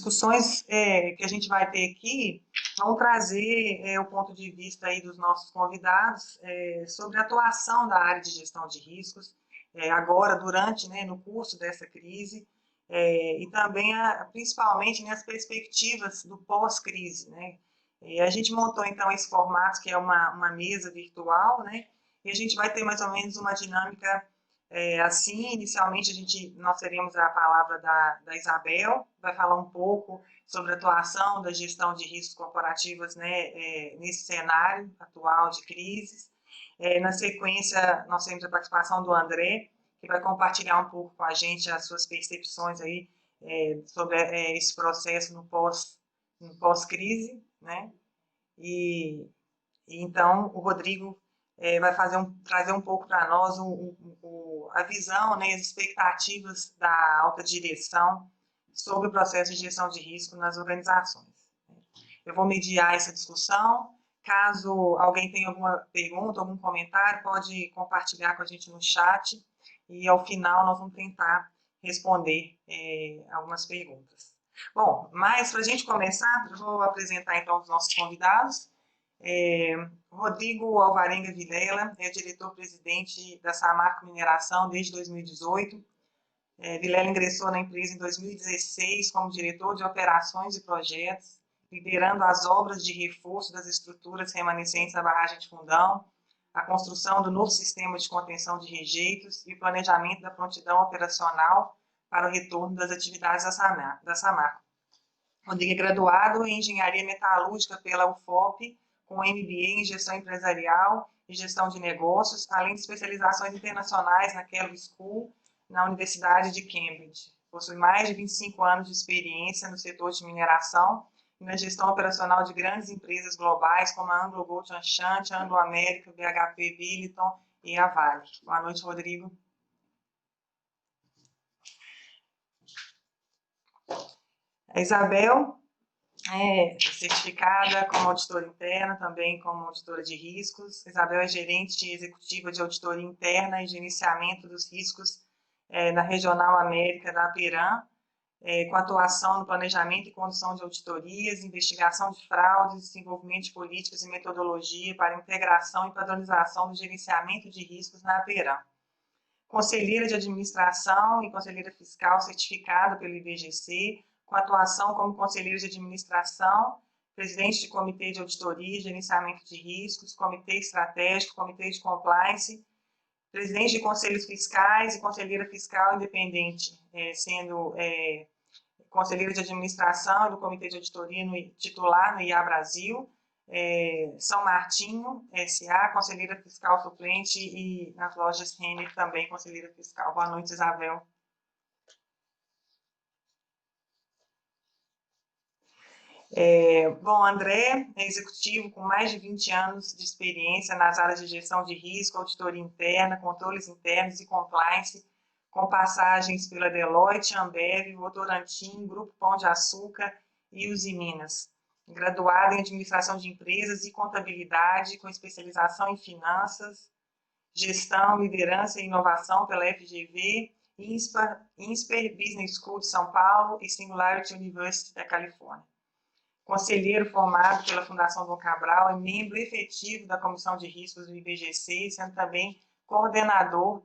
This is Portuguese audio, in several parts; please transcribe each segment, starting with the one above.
discussões que a gente vai ter aqui vão trazer o ponto de vista aí dos nossos convidados sobre a atuação da área de gestão de riscos, agora, durante, no curso dessa crise, e também, principalmente, as perspectivas do pós-crise, né? A gente montou, então, esse formato, que é uma mesa virtual, né? E a gente vai ter mais ou menos uma dinâmica assim. Inicialmente, nós teremos a palavra da Isabel, vai falar um pouco sobre a atuação da gestão de riscos corporativos, né, nesse cenário atual de crises. Na sequência, nós temos a participação do André, que vai compartilhar um pouco com a gente as suas percepções aí sobre esse processo no pós-crise, né? E então o Rodrigo vai trazer um pouco para nós a visão, né, as expectativas da alta direção sobre o processo de gestão de risco nas organizações. Eu vou mediar essa discussão. Caso alguém tenha alguma pergunta, algum comentário, pode compartilhar com a gente no chat, e ao final nós vamos tentar responder algumas perguntas. Bom, mas para a gente começar, eu vou apresentar então os nossos convidados. Rodrigo Alvarenga Vilela é diretor-presidente da Samarco Mineração desde 2018. Vilela ingressou na empresa em 2016 como diretor de operações e projetos, liderando as obras de reforço das estruturas remanescentes da barragem de Fundão, a construção do novo sistema de contenção de rejeitos e o planejamento da prontidão operacional para o retorno das atividades da Samarco. Rodrigo é graduado em Engenharia Metalúrgica pela UFOP, com MBA em Gestão Empresarial e Gestão de Negócios, além de especializações internacionais na Kellogg School, na Universidade de Cambridge. Possui mais de 25 anos de experiência no setor de mineração e na gestão operacional de grandes empresas globais, como a AngloGold Ashanti, Anglo American, BHP Billiton e a Vale. Boa noite, Rodrigo. A Isabel é certificada como auditora interna, também como auditora de riscos. Isabel é gerente executiva de auditoria interna e gerenciamento dos riscos na Regional América da Aperam, com atuação no planejamento e condução de auditorias, investigação de fraudes, desenvolvimento de políticas e metodologia para integração e padronização do gerenciamento de riscos na Aperam. Conselheira de administração e conselheira fiscal certificada pelo IBGC, com atuação como conselheira de administração, presidente de comitê de auditoria e gerenciamento de riscos, comitê estratégico, comitê de compliance, presidente de conselhos fiscais e conselheira fiscal independente, sendo conselheira de administração do comitê de auditoria titular no IA Brasil, São Martinho, SA, conselheira fiscal suplente, e nas lojas Renner também conselheira fiscal. Boa noite, Isabel. Bom, André é executivo com mais de 20 anos de experiência nas áreas de gestão de risco, auditoria interna, controles internos e compliance, com passagens pela Deloitte, Ambev, Votorantim, Grupo Pão de Açúcar e Usiminas. Graduado em administração de empresas e contabilidade, com especialização em finanças, gestão, liderança e inovação pela FGV, INSPER Business School de São Paulo e Singularity University da Califórnia. Conselheiro formado pela Fundação Dom Cabral, é membro efetivo da Comissão de Riscos do IBGC, sendo também coordenador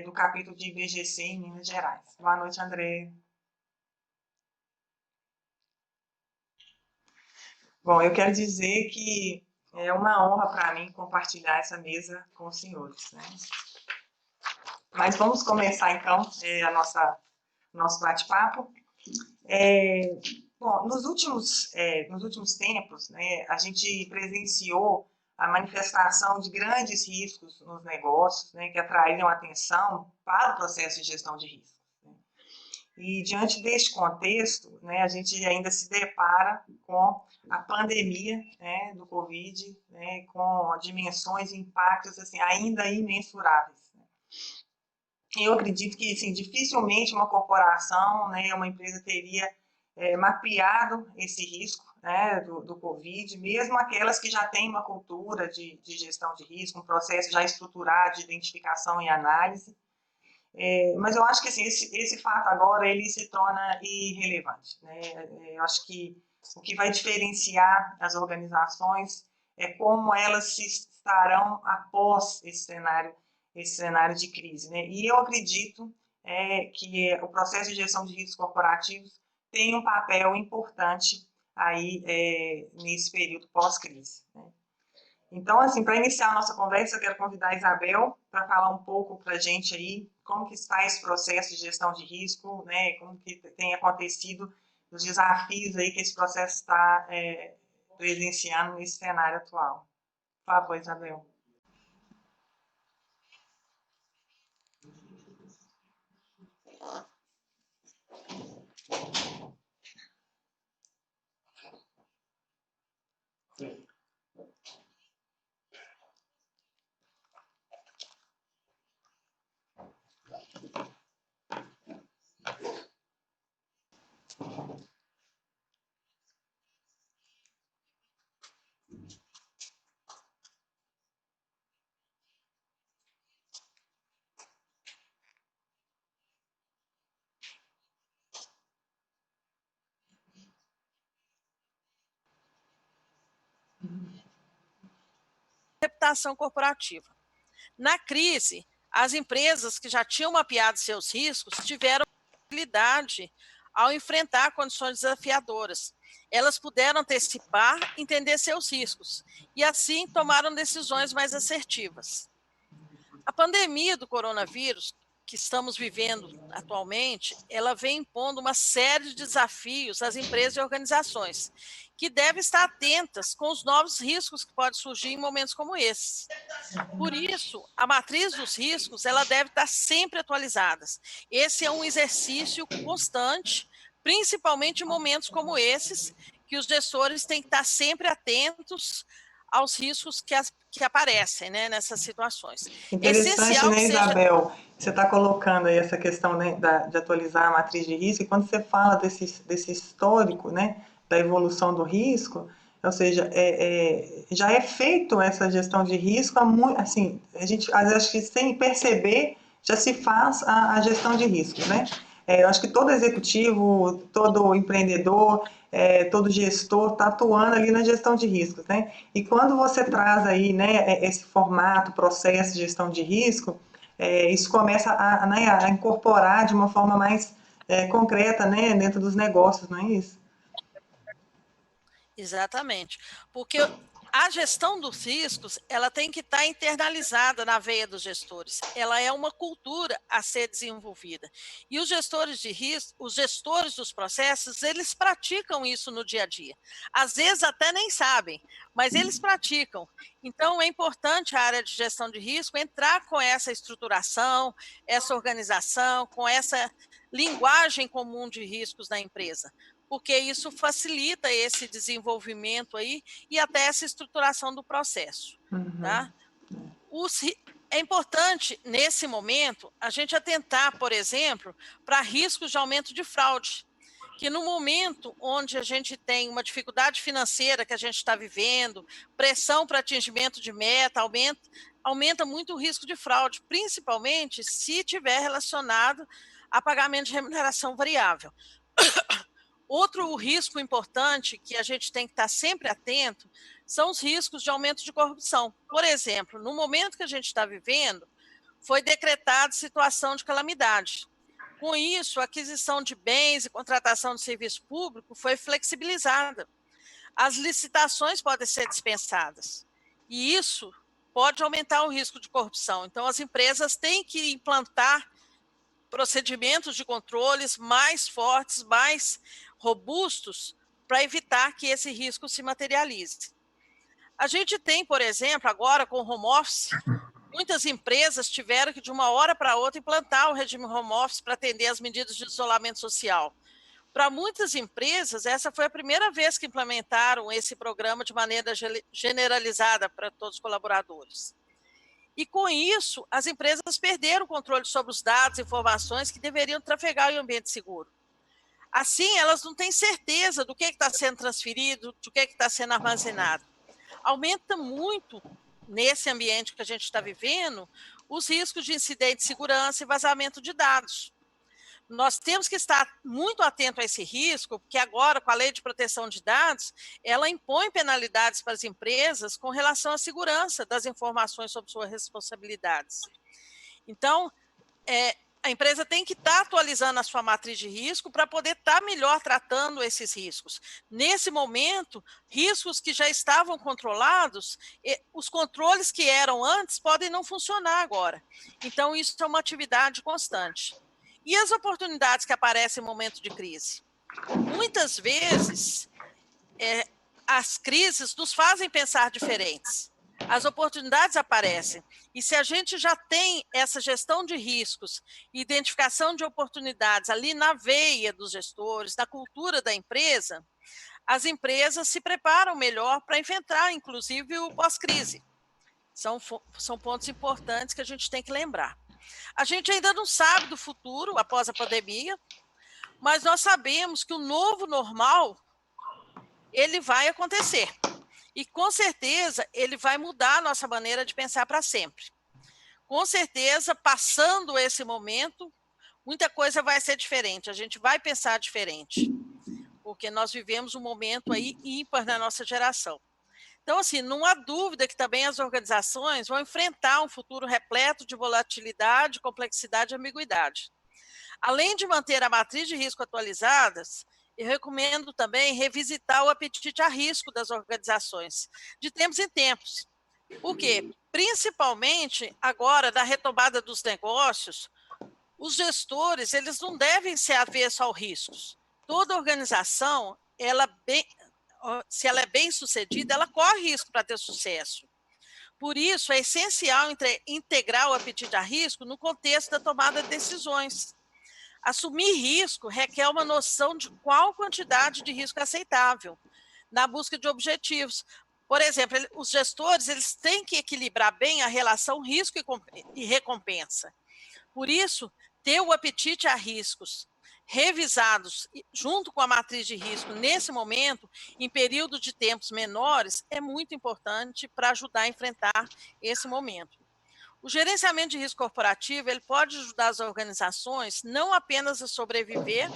do capítulo de IBGC em Minas Gerais. Boa noite, André. Bom, eu quero dizer que é uma honra para mim compartilhar essa mesa com os senhores, né? Mas vamos começar, então, nosso bate-papo. Bom, nos últimos tempos, né, a gente presenciou a manifestação de grandes riscos nos negócios, né, que atraíram atenção para o processo de gestão de riscos. Né? E, diante deste contexto, né, a gente ainda se depara com a pandemia, né, do Covid, né, com dimensões e impactos assim, ainda imensuráveis. Né? Eu acredito que assim, dificilmente uma corporação, né, uma empresa teria mapeado esse risco, né, do Covid, mesmo aquelas que já têm uma cultura de gestão de risco, um processo já estruturado de identificação e análise. Mas eu acho que assim, esse fato agora ele se torna irrelevante, né? Eu acho que o que vai diferenciar as organizações é como elas se estarão após esse cenário de crise, né? E eu acredito que o processo de gestão de riscos corporativos tem um papel importante aí nesse período pós-crise, né? Então, assim, para iniciar a nossa conversa, eu quero convidar a Isabel para falar um pouco para a gente aí como que está esse processo de gestão de risco, né? Como que tem acontecido, os desafios aí que esse processo está presenciando nesse cenário atual. Por favor, Isabel. Reputação corporativa. Na crise, as empresas que já tinham mapeado seus riscos tiveram habilidade ao enfrentar condições desafiadoras. Elas puderam antecipar, entender seus riscos e, assim, tomaram decisões mais assertivas. A pandemia do coronavírus que estamos vivendo atualmente, ela vem impondo uma série de desafios às empresas e organizações, que devem estar atentas com os novos riscos que podem surgir em momentos como esses. Por isso, a matriz dos riscos, ela deve estar sempre atualizada. Esse é um exercício constante, principalmente em momentos como esses, que os gestores têm que estar sempre atentos aos riscos que aparecem, né, nessas situações. É Interessante, essencial né, que seja... Isabel? Você está colocando aí essa questão, né, de atualizar a matriz de risco, e quando você fala desse histórico, né, da evolução do risco, ou seja, já é feito essa gestão de risco, assim, a gente, às vezes, acho que sem perceber, já se faz a gestão de riscos, né? Eu acho que todo executivo, todo empreendedor, todo gestor está atuando ali na gestão de riscos, né? E quando você traz aí, né, esse formato, processo de gestão de risco, isso começa né, a incorporar de uma forma mais concreta, né, dentro dos negócios, não é isso? Exatamente, porque a gestão dos riscos, ela tem que estar internalizada na veia dos gestores. Ela é uma cultura a ser desenvolvida. E os gestores de risco, os gestores dos processos, eles praticam isso no dia a dia. Às vezes até nem sabem, mas eles praticam. Então é importante a área de gestão de risco entrar com essa estruturação, essa organização, com essa linguagem comum de riscos na empresa, porque isso facilita esse desenvolvimento aí e até essa estruturação do processo, tá? É importante, nesse momento, a gente atentar, por exemplo, para riscos de aumento de fraude, que no momento onde a gente tem uma dificuldade financeira que a gente está vivendo, pressão para atingimento de meta, aumenta muito o risco de fraude, principalmente se tiver relacionado a pagamento de remuneração variável. Outro risco importante que a gente tem que estar sempre atento são os riscos de aumento de corrupção. Por exemplo, no momento que a gente está vivendo, foi decretada situação de calamidade. Com isso, a aquisição de bens e contratação de serviço público foi flexibilizada. As licitações podem ser dispensadas. E isso pode aumentar o risco de corrupção. Então, as empresas têm que implantar procedimentos de controles mais fortes, mais robustos, para evitar que esse risco se materialize. A gente tem, por exemplo, agora com o home office, muitas empresas tiveram que, de uma hora para outra, implantar o regime home office para atender as medidas de isolamento social. Para muitas empresas, essa foi a primeira vez que implementaram esse programa de maneira generalizada para todos os colaboradores. E, com isso, as empresas perderam o controle sobre os dados e informações que deveriam trafegar em um ambiente seguro. Assim, elas não têm certeza do que está sendo transferido, do que está sendo armazenado. Aumenta muito, nesse ambiente que a gente está vivendo, os riscos de incidente de segurança e vazamento de dados. Nós temos que estar muito atento a esse risco, porque agora, com a Lei de Proteção de Dados, ela impõe penalidades para as empresas com relação à segurança das informações sobre suas responsabilidades. Então, a empresa tem que estar atualizando a sua matriz de risco para poder estar melhor tratando esses riscos. Nesse momento, riscos que já estavam controlados, os controles que eram antes podem não funcionar agora. Então, isso é uma atividade constante. E as oportunidades que aparecem em momento de crise? Muitas vezes, as crises nos fazem pensar diferentes. As oportunidades aparecem. E se a gente já tem essa gestão de riscos, identificação de oportunidades ali na veia dos gestores, na cultura da empresa, as empresas se preparam melhor para enfrentar, inclusive, o pós-crise. São pontos importantes que a gente tem que lembrar. A gente ainda não sabe do futuro após a pandemia, mas nós sabemos que o novo normal, ele vai acontecer. E, com certeza, ele vai mudar a nossa maneira de pensar para sempre. Com certeza, passando esse momento, muita coisa vai ser diferente, a gente vai pensar diferente, porque nós vivemos um momento aí ímpar na nossa geração. Então, assim, não há dúvida que também as organizações vão enfrentar um futuro repleto de volatilidade, complexidade e ambiguidade. Além de manter a matriz de risco atualizadas, eu recomendo também revisitar o apetite a risco das organizações, de tempos em tempos. Por quê? Principalmente agora, da retomada dos negócios, os gestores, eles não devem ser avessos aos riscos. Toda organização, se ela é bem sucedida, ela corre risco para ter sucesso. Por isso, é essencial integrar o apetite a risco no contexto da tomada de decisões. Assumir risco requer uma noção de qual quantidade de risco é aceitável na busca de objetivos. Por exemplo, os gestores, eles têm que equilibrar bem a relação risco e recompensa. Por isso, ter o apetite a riscos revisados junto com a matriz de risco nesse momento, em período de tempos menores, é muito importante para ajudar a enfrentar esse momento. O gerenciamento de risco corporativo, ele pode ajudar as organizações não apenas a sobreviver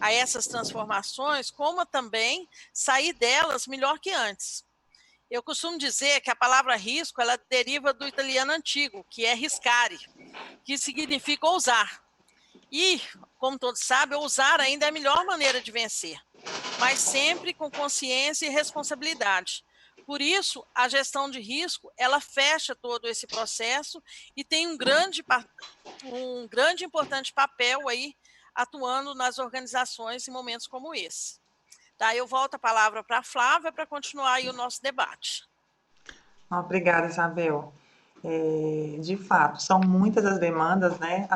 a essas transformações, como também sair delas melhor que antes. Eu costumo dizer que a palavra risco, ela deriva do italiano antigo, que é riscare, que significa ousar. E, como todos sabem, ousar ainda é a melhor maneira de vencer, mas sempre com consciência e responsabilidade. Por isso, a gestão de risco, ela fecha todo esse processo e tem um grande e importante papel aí, atuando nas organizações em momentos como esse. Tá, eu volto a palavra para a Flávia para continuar aí o nosso debate. Obrigada, Isabel. De fato, são muitas as demandas, né,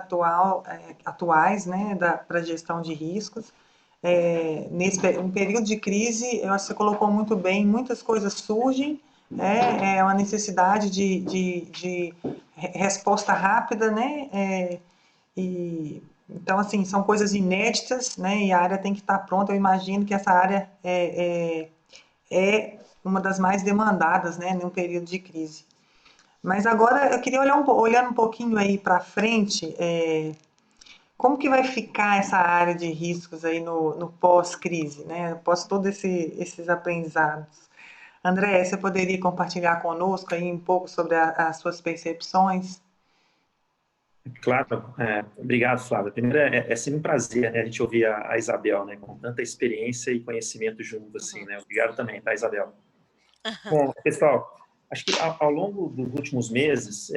atuais, né, para a gestão de riscos. Um período de crise, eu acho que você colocou muito bem, muitas coisas surgem, é uma necessidade de resposta rápida, né, então, assim, são coisas inéditas, né, e a área tem que estar pronta. Eu imagino que essa área é uma das mais demandadas, né, num período de crise. Mas agora eu queria olhando um pouquinho aí para frente, como que vai ficar essa área de riscos aí no pós-crise, né? Após todos esses aprendizados. André, você poderia compartilhar conosco aí um pouco sobre as suas percepções? Claro, obrigado, Flávia. Primeiro, é sempre um prazer, né, a gente ouvir a Isabel, né, com tanta experiência e conhecimento junto, assim, né? Obrigado também, tá, Isabel? Bom, pessoal, acho que ao longo dos últimos meses,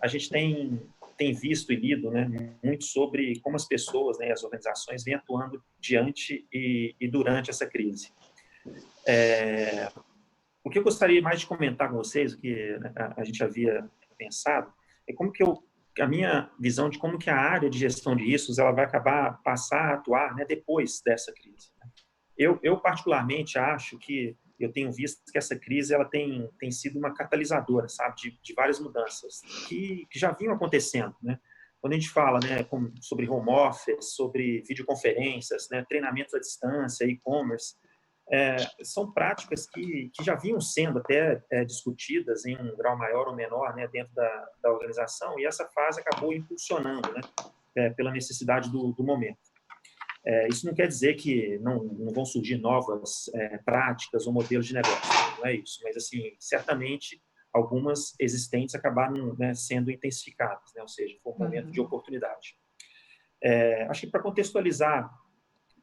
a gente tem visto e lido, né, muito sobre como as pessoas, né, as organizações vêm atuando diante e durante essa crise. O que eu gostaria mais de comentar com vocês, o que a gente havia pensado, é como que a minha visão de como que a área de gestão de riscos ela vai passar a atuar, né, depois dessa crise. Eu particularmente acho que eu tenho visto que essa crise ela tem sido uma catalisadora, sabe, de várias mudanças que já vinham acontecendo, né? Quando a gente fala, né, sobre home office, sobre videoconferências, né, treinamentos à distância, e-commerce, são práticas que já vinham sendo até discutidas em um grau maior ou menor, né, dentro da organização, e essa fase acabou impulsionando, né, pela necessidade do momento. Isso não quer dizer que não vão surgir novas práticas ou modelos de negócio, não é isso, mas, assim, certamente, algumas existentes acabaram, né, sendo intensificadas, né, ou seja, foi um momento de oportunidade. Acho que, para contextualizar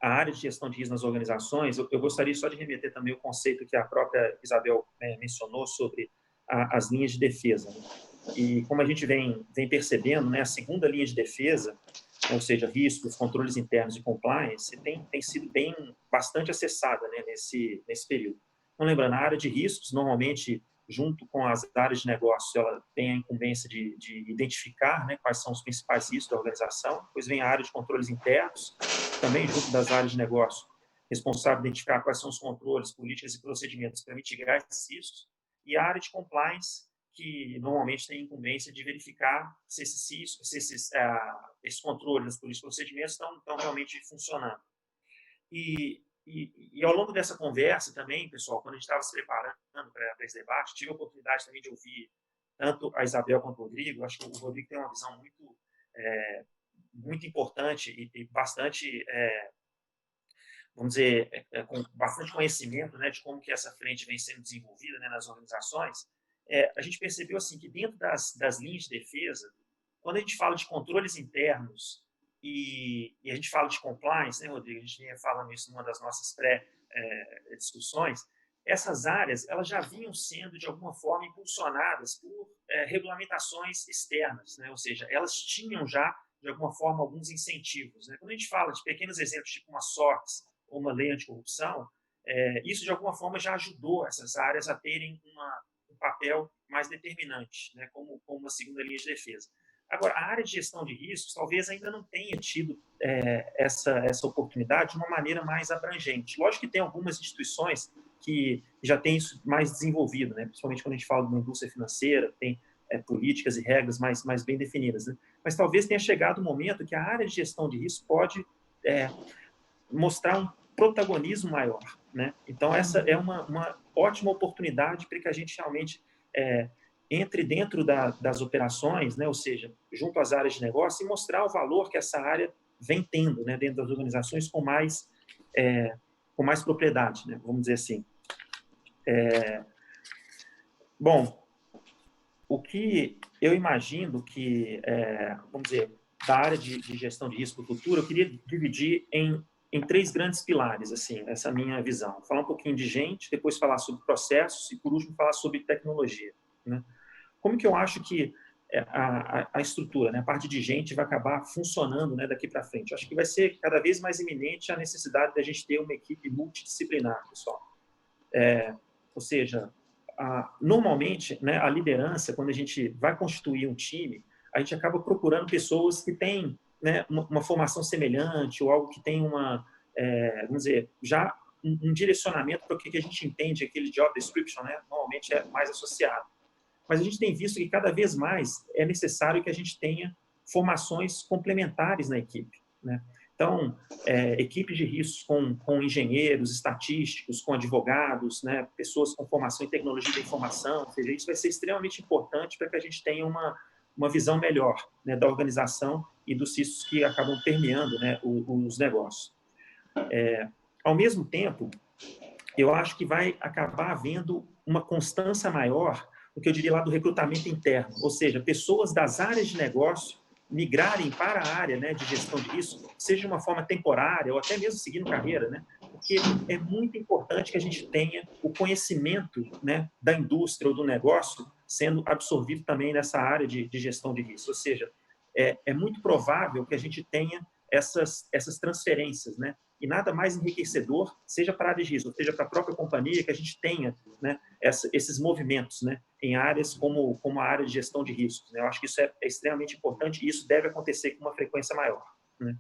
a área de gestão de risco nas organizações, eu gostaria só de remeter também o conceito que a própria Isabel mencionou sobre as linhas de defesa, né? E como a gente vem percebendo, né, a segunda linha de defesa, ou seja, riscos, controles internos e compliance, tem sido bastante acessada, né, nesse período. Então, lembrando, a área de riscos, normalmente, junto com as áreas de negócio, ela tem a incumbência de identificar, né, quais são os principais riscos da organização. Depois vem a área de controles internos, também junto das áreas de negócio, responsável por identificar quais são os controles, políticas e procedimentos para mitigar esses riscos. E a área de compliance, que normalmente tem a incumbência de verificar se esses controles, as políticas e procedimentos estão realmente funcionando. E ao longo dessa conversa também, pessoal, quando a gente estava se preparando para esse debate, tive a oportunidade também de ouvir tanto a Isabel quanto o Rodrigo. Acho que o Rodrigo tem uma visão muito importante e bastante, vamos dizer, com bastante conhecimento, né, de como que essa frente vem sendo desenvolvida, né, nas organizações. A gente percebeu assim, que dentro das linhas de defesa, quando a gente fala de controles internos e a gente fala de compliance, né, Rodrigo? A gente vinha falando isso numa das nossas pré-discussões. Essas áreas, elas já vinham sendo, de alguma forma, impulsionadas por regulamentações externas, né? Ou seja, elas tinham já, de alguma forma, alguns incentivos, né? Quando a gente fala de pequenos exemplos, tipo uma SOX ou uma lei anticorrupção, isso, de alguma forma, já ajudou essas áreas a terem um papel mais determinante, né? Como uma segunda linha de defesa. Agora, a área de gestão de riscos talvez ainda não tenha tido essa oportunidade de uma maneira mais abrangente. Lógico que tem algumas instituições que já têm isso mais desenvolvido, né? Principalmente quando a gente fala de uma indústria financeira, tem políticas e regras mais bem definidas, né? Mas talvez tenha chegado o momento que a área de gestão de risco pode mostrar um protagonismo maior, né? Então, essa é uma ótima oportunidade para que a gente realmente entre dentro das operações, né? Ou seja, junto às áreas de negócio, e mostrar o valor que essa área vem tendo, né, dentro das organizações com mais propriedade, né? Vamos dizer assim. Bom, o que eu imagino que, vamos dizer, da área de gestão de risco futuro, eu queria dividir em 3 grandes pilares, assim, essa minha visão. Falar um pouquinho de gente, depois falar sobre processos e, por último, falar sobre tecnologia, né? Como que eu acho que a estrutura, né, a parte de gente vai acabar funcionando, né, daqui para frente? Eu acho que vai ser cada vez mais iminente a necessidade da gente ter uma equipe multidisciplinar, pessoal. Ou seja, normalmente, né, a liderança, quando a gente vai constituir um time, a gente acaba procurando pessoas que têm, né, uma formação semelhante ou algo que tem vamos dizer, já um direcionamento para o que a gente entende, aquele job description, né, normalmente é mais associado. Mas a gente tem visto que cada vez mais é necessário que a gente tenha formações complementares na equipe, né? Então, equipes de riscos com engenheiros, estatísticos, com advogados, né, pessoas com formação em tecnologia da informação, ou seja, isso vai ser extremamente importante para que a gente tenha uma visão melhor, né, da organização e dos riscos que acabam permeando, né, os negócios. Ao mesmo tempo, eu acho que vai acabar havendo uma constância maior, o que eu diria lá do recrutamento interno, ou seja, pessoas das áreas de negócio migrarem para a área, né, de gestão de risco, seja de uma forma temporária ou até mesmo seguindo carreira, né? Porque é muito importante que a gente tenha o conhecimento, né, da indústria ou do negócio sendo absorvido também nessa área de gestão de risco. Ou seja, é muito provável que a gente tenha essas transferências, né? E nada mais enriquecedor, seja para a área de risco, seja para a própria companhia, que a gente tenha, né, esses movimentos, né, em áreas como a área de gestão de riscos, né? Eu acho que isso é extremamente importante e isso deve acontecer com uma frequência maior, né?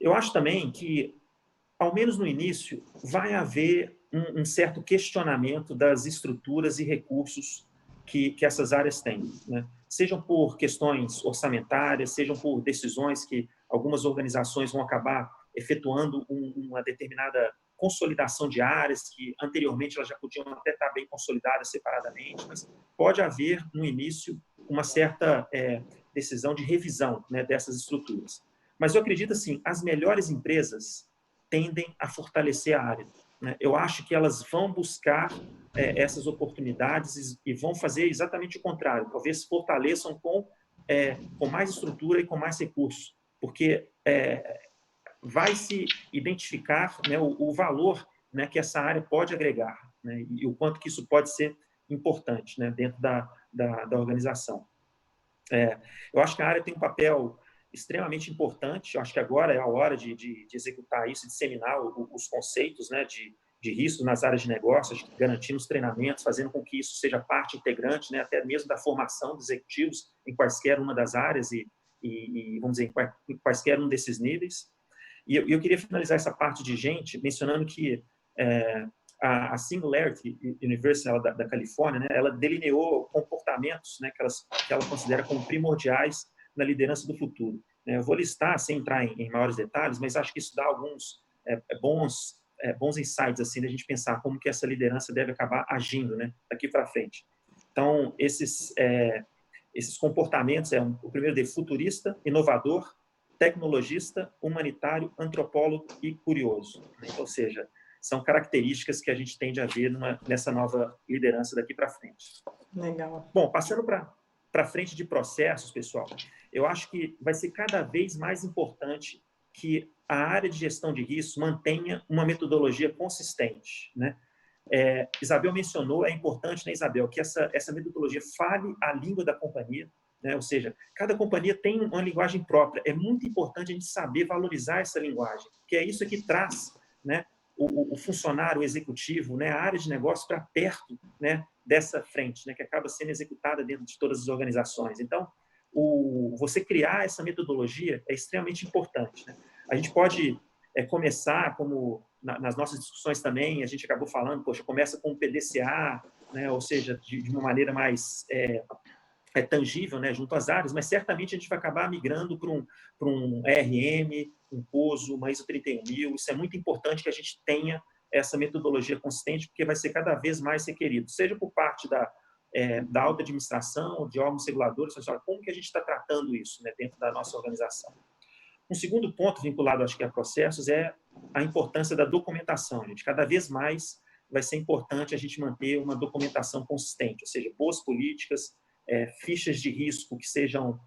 Eu acho também que, ao menos no início, vai haver um certo questionamento das estruturas e recursos que essas áreas têm, né? Sejam por questões orçamentárias, sejam por decisões que algumas organizações vão acabar efetuando uma determinada consolidação de áreas que anteriormente elas já podiam até estar bem consolidadas separadamente, mas pode haver, no início, uma certa decisão de revisão, né, dessas estruturas. Mas eu acredito assim, as melhores empresas tendem a fortalecer a área, né? Eu acho que elas vão buscar essas oportunidades e vão fazer exatamente o contrário, talvez fortaleçam com mais estrutura e com mais recursos, porque vai se identificar, né, o valor, né, que essa área pode agregar, né, e o quanto que isso pode ser importante, né, dentro da organização. Eu acho que a área tem um papel extremamente importante. Eu acho que agora é a hora de executar isso, disseminar os conceitos, né, de risco nas áreas de negócios, garantindo os treinamentos, fazendo com que isso seja parte integrante, né, até mesmo da formação dos executivos em quaisquer uma das áreas e vamos dizer, em quaisquer um desses níveis. E eu queria finalizar essa parte de gente mencionando que a Singularity University da Califórnia, né, ela delineou comportamentos, né, que ela considera como primordiais na liderança do futuro. Eu vou listar, sem entrar em maiores detalhes, mas acho que isso dá alguns bons insights assim, da gente pensar como que essa liderança deve acabar agindo, né, daqui para frente. Então, esses comportamentos o primeiro de futurista, inovador, tecnologista, humanitário, antropólogo e curioso. Ou seja, são características que a gente tende a ver nessa nova liderança daqui para frente. Legal. Bom, passando para frente de processos, pessoal, eu acho que vai ser cada vez mais importante que a área de gestão de risco mantenha uma metodologia consistente, né? Isabel mencionou, é importante, né, Isabel, que essa metodologia fale a língua da companhia, né? Ou seja, cada companhia tem uma linguagem própria. É muito importante a gente saber valorizar essa linguagem, que é isso que traz, né, o funcionário, o executivo, né, a área de negócio para perto, né, dessa frente, né, que acaba sendo executada dentro de todas as organizações. Então, você criar essa metodologia é extremamente importante, né? A gente pode começar, como nas nossas discussões também, a gente acabou falando, poxa, começa com o PDCA, né, ou seja, de uma maneira mais tangível, né, junto às áreas, mas certamente a gente vai acabar migrando para um ERM, um POSO, uma ISO 31000. Isso é muito importante que a gente tenha essa metodologia consistente, porque vai ser cada vez mais requerido, seja por parte da alta administração, de órgãos reguladores, como que a gente está tratando isso, né, dentro da nossa organização. Um segundo ponto vinculado, acho que a processos, é a importância da documentação, gente. Cada vez mais vai ser importante a gente manter uma documentação consistente, ou seja, boas políticas, fichas de risco que sejam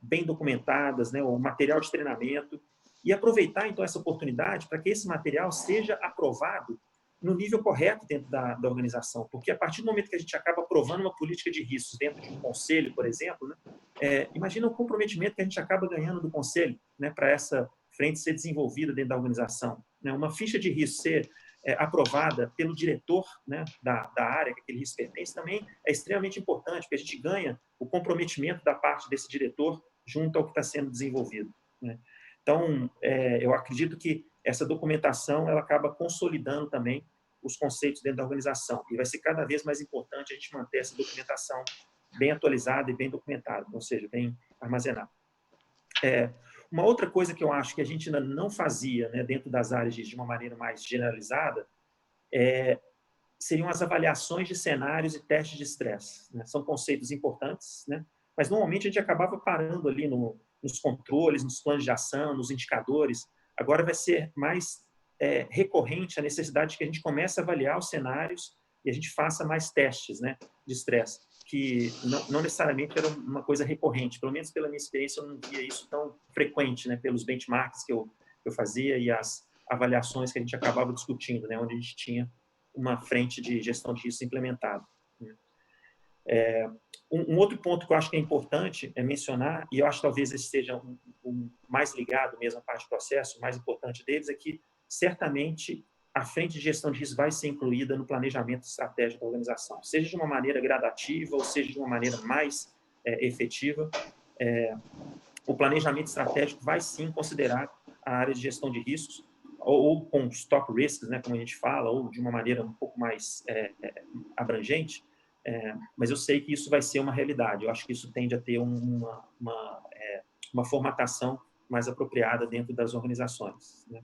bem documentadas, né, ou material de treinamento, e aproveitar, então, essa oportunidade para que esse material seja aprovado no nível correto dentro da organização, porque a partir do momento que a gente acaba aprovando uma política de riscos dentro de um conselho, por exemplo, né, imagina o comprometimento que a gente acaba ganhando do conselho, né, para essa frente ser desenvolvida dentro da organização, né, uma ficha de risco ser aprovada pelo diretor, né, da área que aquele risco pertence também é extremamente importante, porque a gente ganha o comprometimento da parte desse diretor junto ao que está sendo desenvolvido, né. Então, eu acredito que essa documentação ela acaba consolidando também os conceitos dentro da organização, e vai ser cada vez mais importante a gente manter essa documentação bem atualizada e bem documentada, ou seja, bem armazenada. Uma outra coisa que eu acho que a gente ainda não fazia, né, dentro das áreas de uma maneira mais generalizada seriam as avaliações de cenários e testes de estresse, né? São conceitos importantes, né? Mas normalmente a gente acabava parando ali nos controles, nos planos de ação, nos indicadores. Agora vai ser mais recorrente a necessidade de que a gente comece a avaliar os cenários e a gente faça mais testes, né, de estresse, que não necessariamente era uma coisa recorrente, pelo menos pela minha experiência eu não via isso tão frequente, né, pelos benchmarks que eu fazia e as avaliações que a gente acabava discutindo, né, onde a gente tinha uma frente de gestão de risco implementada. Um outro ponto que eu acho que é importante mencionar, e eu acho que talvez esse seja o mais ligado mesmo à parte do processo, o mais importante deles, é que certamente a frente de gestão de risco vai ser incluída no planejamento estratégico da organização, seja de uma maneira gradativa ou seja de uma maneira mais efetiva. O planejamento estratégico vai sim considerar a área de gestão de riscos, ou com os top risks, né, como a gente fala, ou de uma maneira um pouco mais abrangente, mas eu sei que isso vai ser uma realidade. Eu acho que isso tende a ter uma formatação mais apropriada dentro das organizações, né?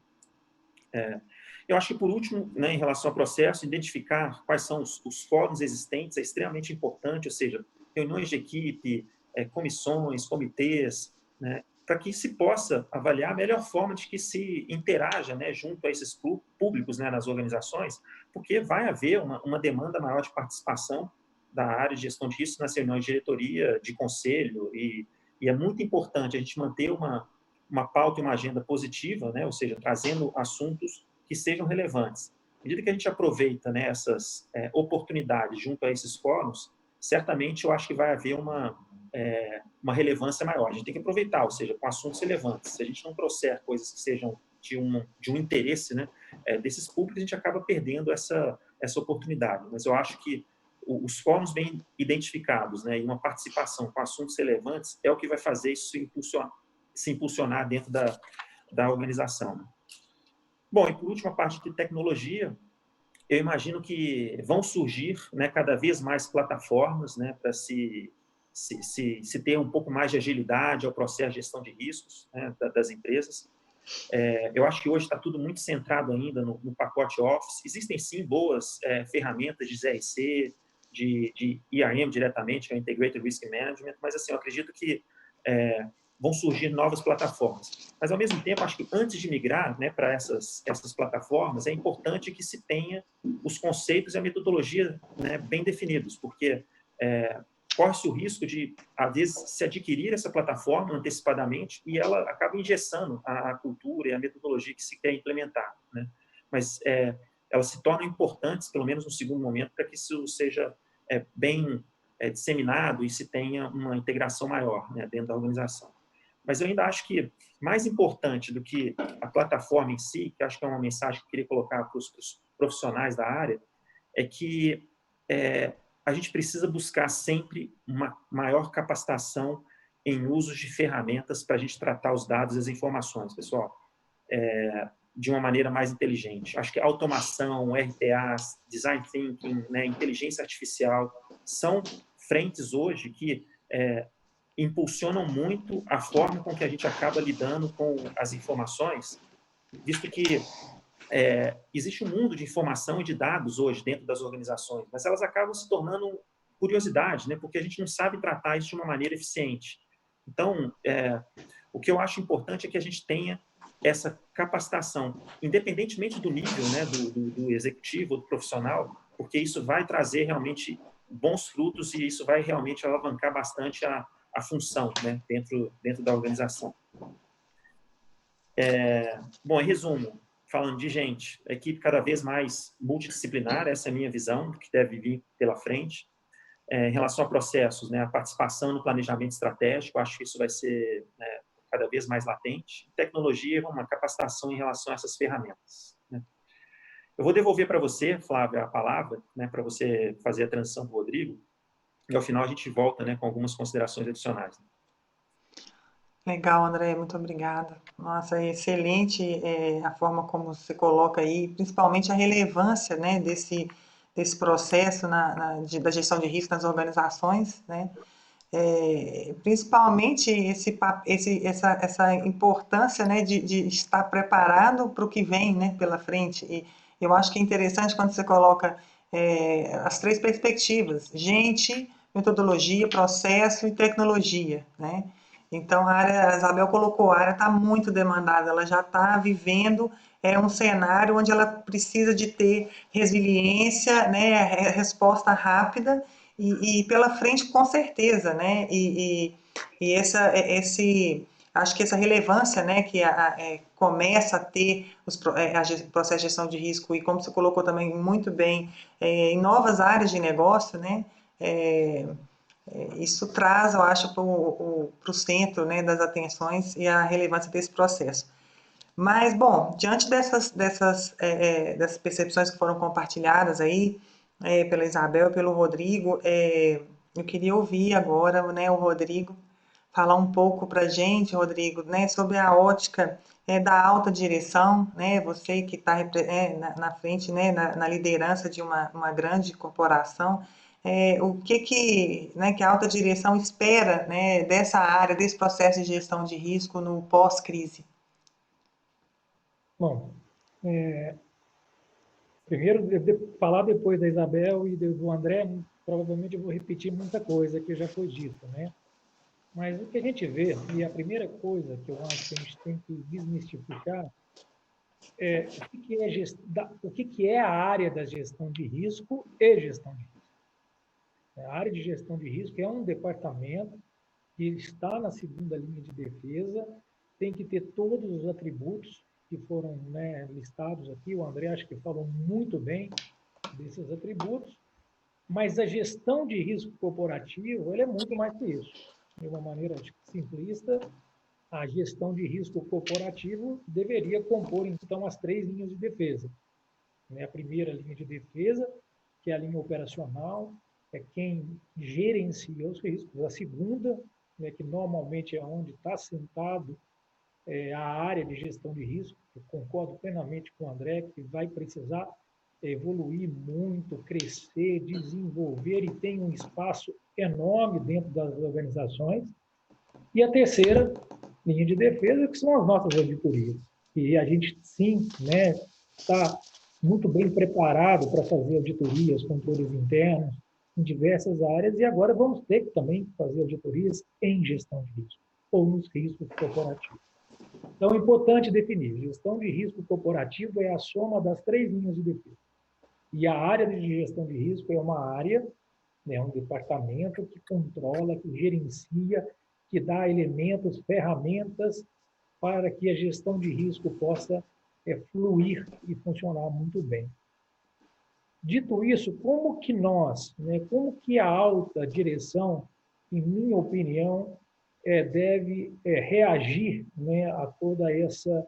Eu acho que, por último, né, em relação ao processo, identificar quais são os fóruns existentes é extremamente importante, ou seja, reuniões de equipe, comissões, comitês, né, para que se possa avaliar a melhor forma de que se interaja, né, junto a esses públicos, né, nas organizações, porque vai haver uma demanda maior de participação da área de gestão de risco nas reuniões de diretoria, de conselho, e é muito importante a gente manter uma pauta e uma agenda positiva, né, ou seja, trazendo assuntos que sejam relevantes. À medida que a gente aproveita, né, essas oportunidades junto a esses fóruns, certamente eu acho que vai haver uma relevância maior. A gente tem que aproveitar, ou seja, com assuntos relevantes. Se a gente não trouxer coisas que sejam de um interesse, né, desses públicos, a gente acaba perdendo essa oportunidade. Mas eu acho que os fóruns bem identificados, né, e uma participação com assuntos relevantes é o que vai fazer isso se impulsionar dentro da organização. Bom, e por último, a parte de tecnologia, eu imagino que vão surgir, né, cada vez mais plataformas, né, para se ter um pouco mais de agilidade ao processo de gestão de riscos, né, das empresas. Eu acho que hoje está tudo muito centrado ainda no pacote Office. Existem, sim, boas ferramentas de ZRC, de IAM diretamente, que é o Integrated Risk Management, mas, assim, eu acredito que vão surgir novas plataformas. Mas, ao mesmo tempo, acho que antes de migrar, né, para essas plataformas, é importante que se tenha os conceitos e a metodologia, né, bem definidos, porque corre-se o risco de, às vezes, se adquirir essa plataforma antecipadamente e ela acaba engessando a cultura e a metodologia que se quer implementar, né? Mas elas se tornam importantes, pelo menos no segundo momento, para que isso seja bem disseminado e se tenha uma integração maior, né, dentro da organização. Mas eu ainda acho que mais importante do que a plataforma em si, que acho que é uma mensagem que eu queria colocar para os profissionais da área, é que a gente precisa buscar sempre uma maior capacitação em usos de ferramentas para a gente tratar os dados e as informações, pessoal, de uma maneira mais inteligente. Acho que automação, RPAs, design thinking, né, inteligência artificial, são frentes hoje que impulsionam muito a forma com que a gente acaba lidando com as informações, visto que existe um mundo de informação e de dados hoje dentro das organizações, mas elas acabam se tornando curiosidade, né? Porque a gente não sabe tratar isso de uma maneira eficiente. Então, o que eu acho importante é que a gente tenha essa capacitação, independentemente do nível, né, do executivo ou do profissional, porque isso vai trazer realmente bons frutos e isso vai realmente alavancar bastante a função, né, dentro da organização. Bom, em resumo, falando de gente, a equipe cada vez mais multidisciplinar, essa é a minha visão, que deve vir pela frente. Em relação a processos, né, a participação no planejamento estratégico, acho que isso vai ser cada vez mais latente. Tecnologia, uma capacitação em relação a essas ferramentas, né. Eu vou devolver para você, Flávia, a palavra, né, para você fazer a transição para o Rodrigo, e ao final a gente volta, né, com algumas considerações adicionais. Legal, André, muito obrigada. Nossa, é excelente a forma como você coloca aí, principalmente a relevância, né, desse processo da gestão de risco nas organizações, né? Principalmente essa importância, né, de estar preparado para o que vem, né, pela frente. E eu acho que é interessante quando você coloca as três perspectivas: gente, metodologia, processo e tecnologia, né? Então, a Isabel colocou, a área está muito demandada, ela já está vivendo um cenário onde ela precisa de ter resiliência, né, resposta rápida, e pela frente, com certeza, né? Acho que essa relevância, né, que começa a ter a processo de gestão de risco, e como você colocou também muito bem, em novas áreas de negócio, né? Isso traz, eu acho, para o centro, né, das atenções e a relevância desse processo. Mas, bom, diante dessas percepções que foram compartilhadas aí pela Isabel e pelo Rodrigo, eu queria ouvir agora, né, o Rodrigo falar um pouco para a gente, Rodrigo, né, sobre a ótica da alta direção, né, você que está na frente, né, na liderança de uma grande corporação, o né, que a alta direção espera, né, dessa área, desse processo de gestão de risco no pós-crise? Bom, Primeiro, falar depois da Isabel e do André, provavelmente eu vou repetir muita coisa que já foi dita, né? Mas o que a gente vê, e a primeira coisa que eu acho que a gente tem que desmistificar, é o que é a área da gestão de risco e gestão de risco. A área de gestão de risco é um departamento que está na segunda linha de defesa, tem que ter todos os atributos que foram, né, listados aqui. O André acho que falou muito bem desses atributos, mas a gestão de risco corporativo ela é muito mais que isso. De uma maneira acho que simplista, a gestão de risco corporativo deveria compor, então, as 3 linhas de defesa. A primeira linha de defesa, que é a linha operacional, é quem gerencia os riscos. A segunda, né, que normalmente é onde está sentado a área de gestão de risco. Eu concordo plenamente com o André, que vai precisar evoluir muito, crescer, desenvolver, e tem um espaço enorme dentro das organizações. E a terceira linha de defesa, que são as nossas auditorias. E a gente, sim, né, está muito bem preparado para fazer auditorias, controles internos, em diversas áreas, e agora vamos ter que também fazer auditorias em gestão de risco, ou nos riscos corporativos. Então, é importante definir, gestão de risco corporativo é a soma das 3 linhas de defesa. E a área de gestão de risco é uma área, né, um departamento que controla, que gerencia, que dá elementos, ferramentas para que a gestão de risco possa fluir e funcionar muito bem. Dito isso, como que nós, né, como que a alta direção, em minha opinião, deve reagir, né, a toda essa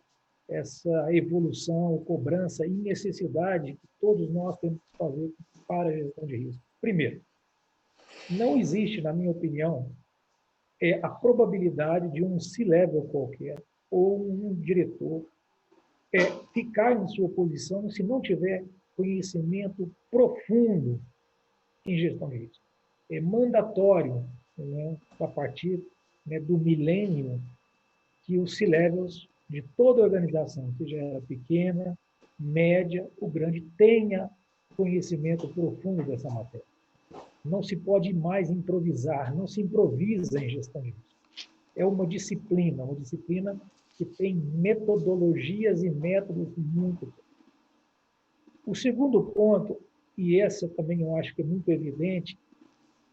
evolução, cobrança e necessidade que todos nós temos que fazer para a gestão de risco? Primeiro, não existe, na minha opinião, a probabilidade de um C-level qualquer ou um diretor ficar em sua posição se não tiver conhecimento profundo em gestão de risco. É mandatório, né, a partir, né, do milênio, que os C-levels de toda a organização, seja ela pequena, média ou grande, tenha conhecimento profundo dessa matéria. Não se pode mais improvisar, não se improvisa em gestão de risco. É uma disciplina que tem metodologias e métodos muito bons. O segundo ponto, e essa também eu acho que é muito evidente,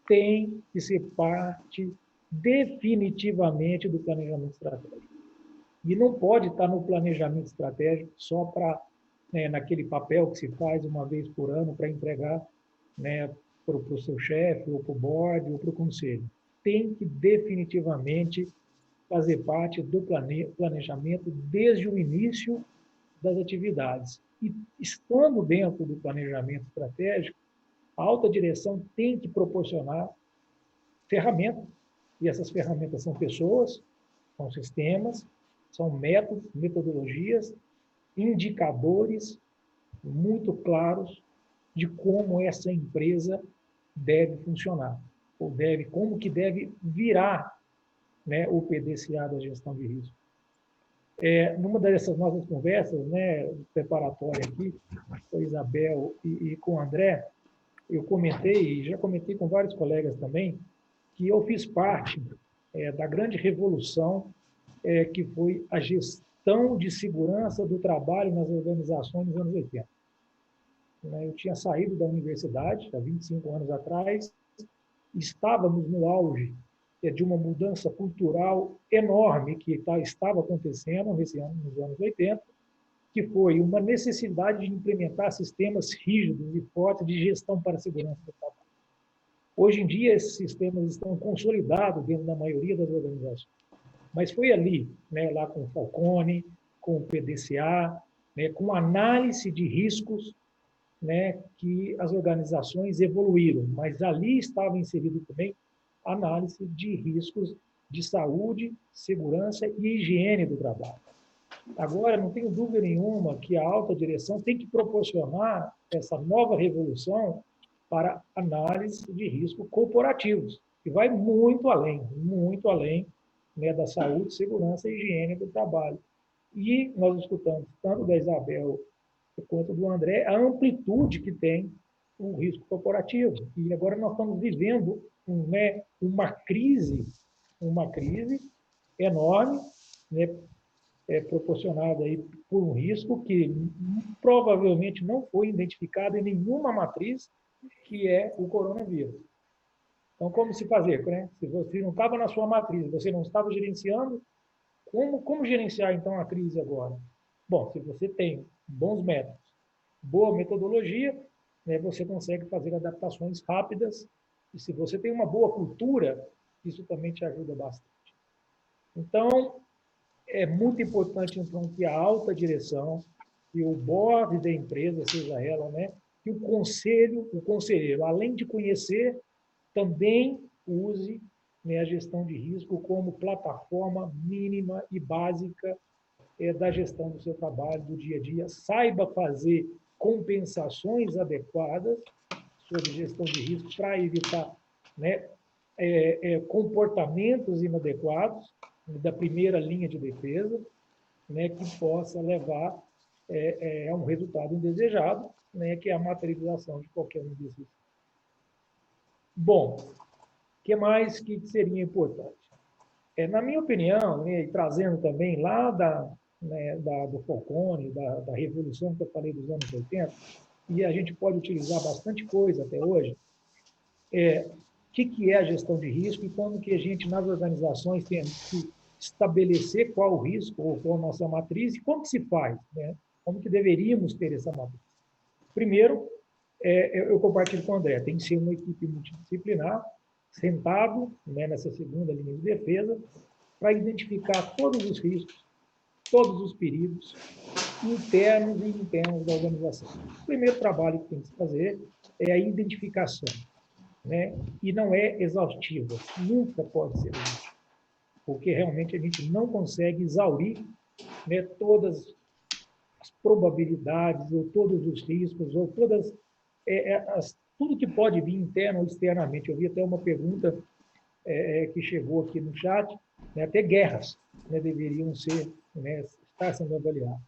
tem que ser parte definitivamente do planejamento estratégico. E não pode estar no planejamento estratégico só para, né, naquele papel que se faz uma vez por ano para entregar, né, para o seu chefe, ou para o board, ou para o conselho. Tem que definitivamente fazer parte do planejamento desde o início das atividades. E, estando dentro do planejamento estratégico, a alta direção tem que proporcionar ferramentas, e essas ferramentas são pessoas, são sistemas, são métodos, metodologias, indicadores muito claros de como essa empresa deve funcionar, ou como que deve virar, né, o PDCA da gestão de risco. Numa dessas nossas conversas, né, preparatória aqui, com a Isabel e com o André, eu comentei, e já comentei com vários colegas também, que eu fiz parte da grande revolução que foi a gestão de segurança do trabalho nas organizações nos anos 80. Eu tinha saído da universidade, há 25 anos atrás, estávamos no auge de uma mudança cultural enorme que estava acontecendo nos anos 80, que foi uma necessidade de implementar sistemas rígidos e fortes de gestão para a segurança do trabalho. Hoje em dia, esses sistemas estão consolidados dentro da maioria das organizações. Mas foi ali, né, lá com o Falcone, com o PDCA, né, com análise de riscos, né, que as organizações evoluíram. Mas ali estava inserido também análise de riscos de saúde, segurança e higiene do trabalho. Agora, não tenho dúvida nenhuma que a alta direção tem que proporcionar essa nova revolução para análise de riscos corporativos, que vai muito além, né, da saúde, segurança e higiene do trabalho. E nós escutamos tanto da Isabel por conta do André, a amplitude que tem o risco corporativo. E agora nós estamos vivendo uma crise enorme, né, proporcionada aí por um risco que provavelmente não foi identificado em nenhuma matriz, que é o coronavírus. Então, como se fazer? Né? Se você não estava na sua matriz, você não estava gerenciando, como gerenciar, então, a crise agora? Bom, se você tem bons métodos, boa metodologia, né, você consegue fazer adaptações rápidas, e se você tem uma boa cultura, isso também te ajuda bastante. Então, é muito importante, então, que a alta direção, que o board da empresa, seja ela, né, que o conselheiro, além de conhecer, também use, né, a gestão de risco como plataforma mínima e básica da gestão do seu trabalho, do dia a dia, saiba fazer compensações adequadas sobre gestão de risco para evitar, né, comportamentos inadequados da primeira linha de defesa, né, que possa levar a um resultado indesejado, né, que é a materialização de qualquer um desses. Bom, o que mais que seria importante? Na minha opinião, né, e trazendo também lá do Falcone, da revolução que eu falei dos anos 80, e a gente pode utilizar bastante coisa até hoje, o que é a gestão de risco e como que a gente, nas organizações, tem que estabelecer qual o risco ou qual a nossa matriz e como que se faz, né? Como que deveríamos ter essa matriz. Primeiro, eu compartilho com o André, tem que ser uma equipe multidisciplinar, sentado, né, nessa segunda linha de defesa, para identificar todos os riscos, todos os perigos, internos e internos da organização. O primeiro trabalho que tem que se fazer é a identificação, né? E não é exaustiva, nunca pode ser exaustiva, porque realmente a gente não consegue exaurir, né, todas as probabilidades, ou todos os riscos, ou tudo que pode vir interno ou externamente. Eu vi até uma pergunta que chegou aqui no chat, né, até guerras, né, deveriam estar sendo avaliadas.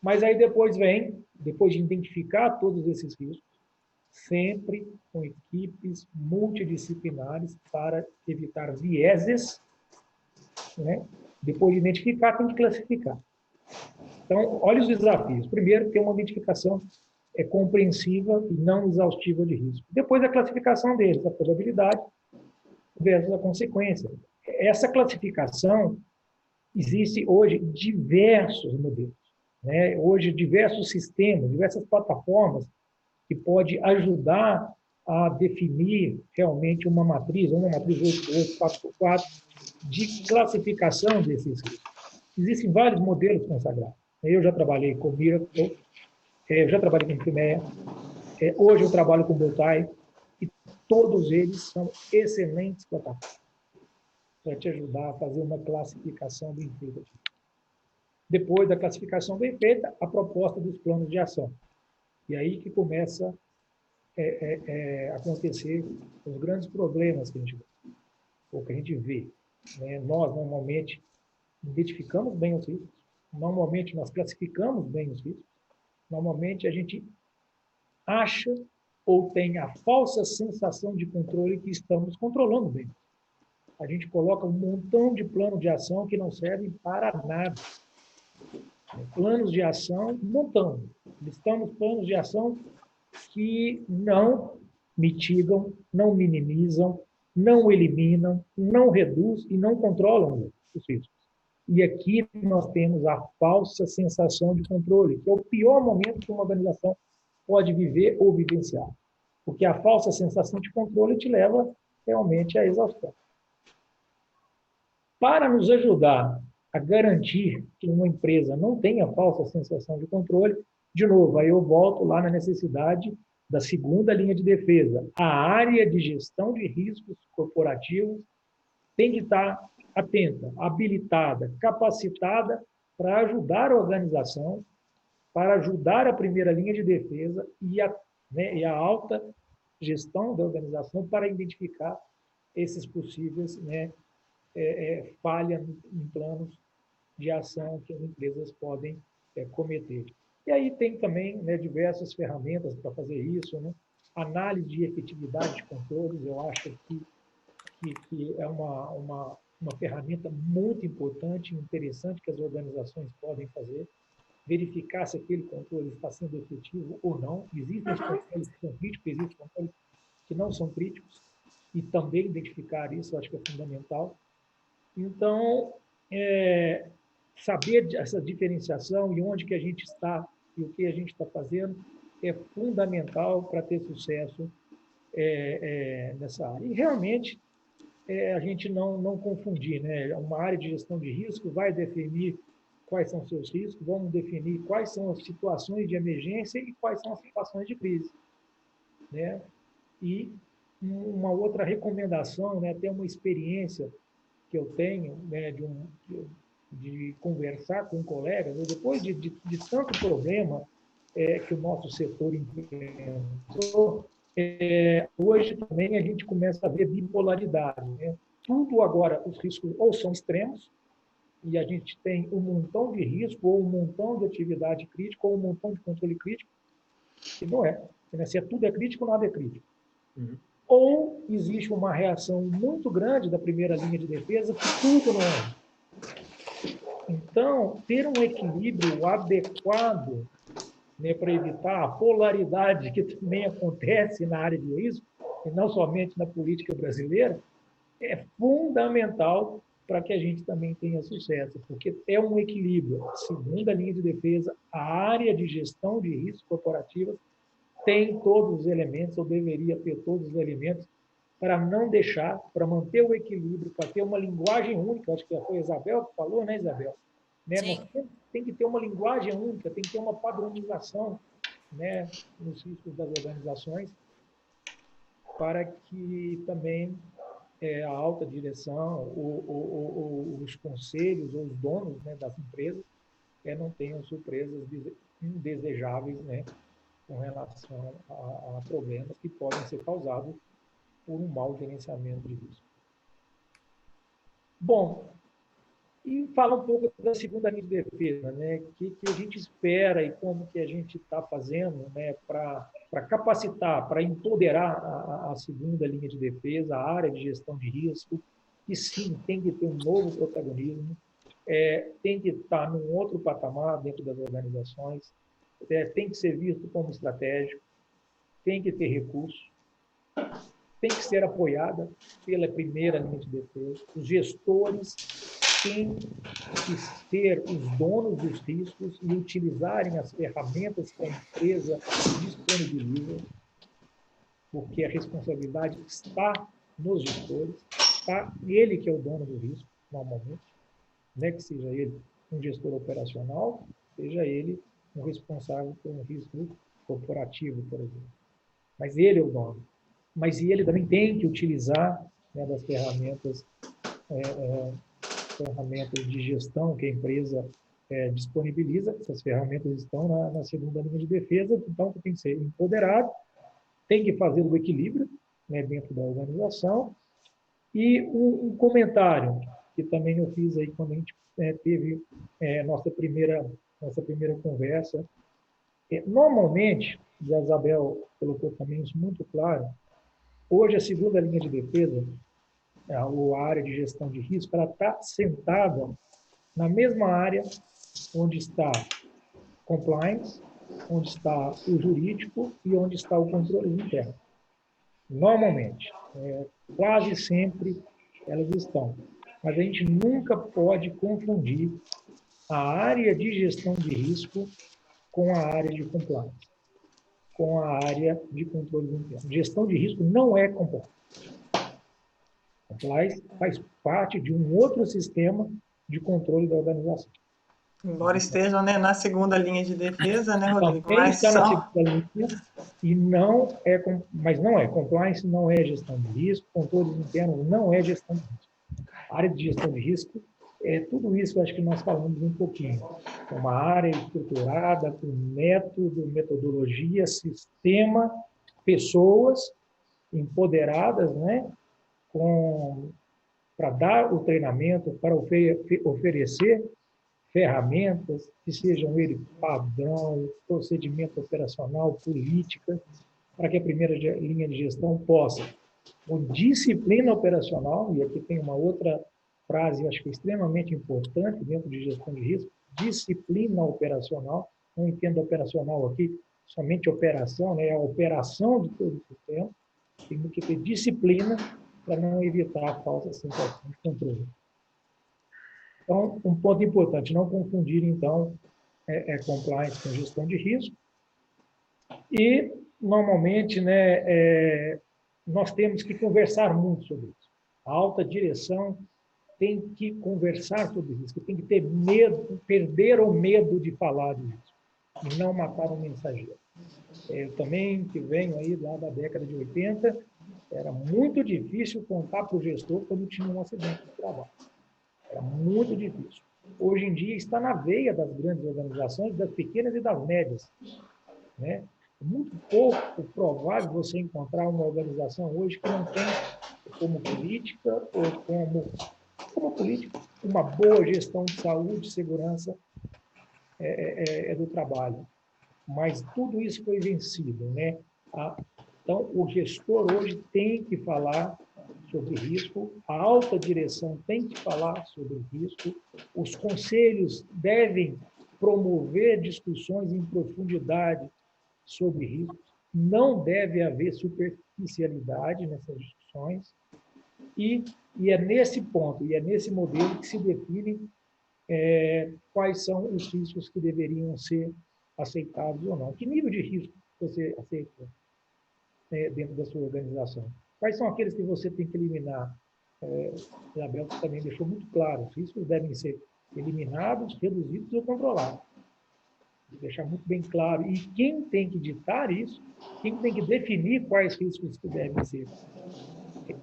Mas aí depois de identificar todos esses riscos, sempre com equipes multidisciplinares para evitar vieses, né? Depois de identificar, tem que classificar. Então, olha os desafios. Primeiro, ter uma identificação compreensiva e não exaustiva de risco. Depois, a classificação deles, a probabilidade versus a consequência. Essa classificação, existe hoje diversos modelos, né? Hoje, diversos sistemas, diversas plataformas que pode ajudar a definir realmente uma matriz 88, 4x4, de classificação desses riscos. Existem vários modelos consagrados. Eu já trabalhei com Miracle, eu já trabalhei com Primea, hoje eu trabalho com Bowtie, e todos eles são excelentes plataformas para te ajudar a fazer uma classificação bem feita. Depois da classificação bem feita, a proposta dos planos de ação. E aí que começa acontecer os grandes problemas que a gente vê. Né? Nós, normalmente, identificamos bem os riscos, normalmente nós classificamos bem os riscos, normalmente a gente acha ou tem a falsa sensação de controle que estamos controlando bem. A gente coloca um montão de plano de ação que não servem para nada. Planos de ação, um montão. Listamos planos de ação que não mitigam, não minimizam, não eliminam, não reduzem e não controlam os riscos. E aqui nós temos a falsa sensação de controle, que é o pior momento que uma organização pode viver ou vivenciar. Porque a falsa sensação de controle te leva realmente à exaustão. Para nos ajudar a garantir que uma empresa não tenha falsa sensação de controle, de novo, aí eu volto lá na necessidade da segunda linha de defesa. A área de gestão de riscos corporativos tem que estar atenta, habilitada, capacitada para ajudar a organização, para ajudar a primeira linha de defesa e a alta gestão da organização para identificar esses possíveis falhas em planos de ação que as empresas podem cometer. E aí tem também, né, diversas ferramentas para fazer isso, né? Análise de efetividade de controles, eu acho que é uma ferramenta muito importante e interessante que as organizações podem fazer, verificar se aquele controle está sendo efetivo ou não. Existem os controles que são críticos, existem controles que não são críticos, e também identificar isso, eu acho que é fundamental. Então, saber essa diferenciação e onde que a gente está e o que a gente está fazendo é fundamental para ter sucesso nessa área. E, realmente, a gente não confundir, né? Uma área de gestão de risco vai definir quais são os seus riscos, vamos definir quais são as situações de emergência e quais são as situações de crise, né? E uma outra recomendação, né, até uma experiência que eu tenho, né, de conversar com colegas, né, depois de tanto problema que o nosso setor enfrentou, hoje também a gente começa a ver bipolaridade, né? Tudo agora, os riscos ou são extremos, e a gente tem um montão de risco, ou um montão de atividade crítica, ou um montão de controle crítico, que não é. Se tudo é crítico, nada é crítico. Uhum. Ou existe uma reação muito grande da primeira linha de defesa, que tudo não é. Então, ter um equilíbrio adequado, né, para evitar a polaridade que também acontece na área de risco, e não somente na política brasileira, é fundamental para que a gente também tenha sucesso, porque é um equilíbrio. Segunda linha de defesa, a área de gestão de riscos corporativas tem todos os elementos, ou deveria ter todos os elementos, para não deixar, para manter o equilíbrio, para ter uma linguagem única. Acho que foi a Isabel que falou, né, Isabel? Né? Nós tem que ter uma linguagem única, tem que ter uma padronização, né, nos riscos das organizações, para que também a alta direção, os conselhos, ou os donos, né, das empresas, não tenham surpresas indesejáveis, né, com relação a problemas que podem ser causados por um mau gerenciamento de risco. Bom, e fala um pouco da segunda linha de defesa, né? O que a gente espera e como que a gente está fazendo, né, para capacitar, para empoderar a segunda linha de defesa, a área de gestão de risco, que sim, tem que ter um novo protagonismo, tem que estar num outro patamar dentro das organizações, tem que ser visto como estratégico, tem que ter recurso, tem que ser apoiada pela primeira linha de defesa. Os gestores têm que ser os donos dos riscos e utilizarem as ferramentas que a empresa disponibiliza, porque a responsabilidade está nos gestores, está ele que é o dono do risco, normalmente, né? Que seja ele um gestor operacional, seja ele um responsável por um risco corporativo, por exemplo. Mas ele é o dono. Mas ele também tem que utilizar, né, das ferramentas de gestão que a empresa disponibiliza. Essas ferramentas estão na segunda linha de defesa, então tem que ser empoderado, tem que fazer o equilíbrio, né, dentro da organização. E um comentário que também eu fiz aí quando a gente teve nossa primeira conversa. Normalmente, e a Isabel colocou também isso muito claro, hoje a segunda linha de defesa, ou a área de gestão de risco, ela está sentada na mesma área onde está compliance, onde está o jurídico e onde está o controle interno. Normalmente, quase sempre elas estão. Mas a gente nunca pode confundir a área de gestão de risco com a área de compliance, com a área de controle interno. Gestão de risco não é compliance. Compliance faz parte de um outro sistema de controle da organização. Embora estejam, né, na segunda linha de defesa, né, Rodrigo? Também Mas está na segunda linha, mas não é. Compliance não é gestão de risco, controles internos não é gestão de risco. A área de gestão de risco tudo isso, acho que nós falamos um pouquinho. É uma área estruturada com método, metodologia, sistema, pessoas empoderadas, né, para dar o treinamento, para oferecer ferramentas, que sejam ele padrão, procedimento operacional, política, para que a primeira linha de gestão possa, com disciplina operacional, e aqui tem uma outra frase, acho que é extremamente importante dentro de gestão de risco, disciplina operacional, não entendo operacional aqui, somente operação, né? É a operação de todo o sistema, tem que ter disciplina para não evitar a falsa sensação de controle. Então, um ponto importante, não confundir, então, compliance com gestão de risco. E, normalmente, né, nós temos que conversar muito sobre isso. A alta direção tem que conversar sobre isso, tem que ter medo, perder o medo de falar disso, e não matar um mensageiro. Eu também, que venho aí lá da década de 80, era muito difícil contar para o gestor quando tinha um acidente de trabalho. Era muito difícil. Hoje em dia está na veia das grandes organizações, das pequenas e das médias, né? É muito pouco provável você encontrar uma organização hoje que não tem como política ou como política uma boa gestão de saúde e segurança do trabalho. Mas tudo isso foi vencido, né? Então, o gestor hoje tem que falar sobre risco, a alta direção tem que falar sobre risco, os conselhos devem promover discussões em profundidade sobre risco, não deve haver superficialidade nessas discussões, e é nesse ponto, e é nesse modelo que se define quais são os riscos que deveriam ser aceitados ou não. Que nível de risco você aceita dentro da sua organização? Quais são aqueles que você tem que eliminar? Isabel também deixou muito claro, os riscos devem ser eliminados, reduzidos ou controlados. Deixar muito bem claro. E quem tem que ditar isso, quem tem que definir quais riscos que devem ser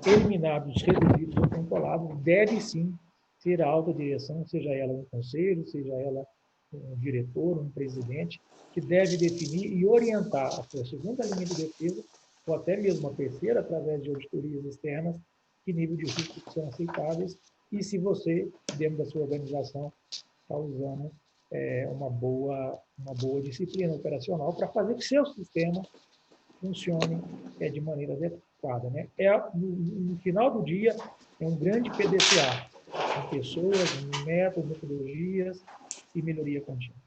eliminados, reduzidos ou controlados, deve sim ser a alta direção, seja ela um conselho, seja ela um diretor, um presidente, que deve definir e orientar a sua segunda linha de defesa, ou até mesmo a terceira, através de auditorias externas, que nível de risco são aceitáveis e se você, dentro da sua organização, está usando uma boa disciplina operacional para fazer que seu sistema funcione de maneira adequada, né? No final do dia, é um grande PDCA, com pessoas, métodos, metodologias e melhoria contínua.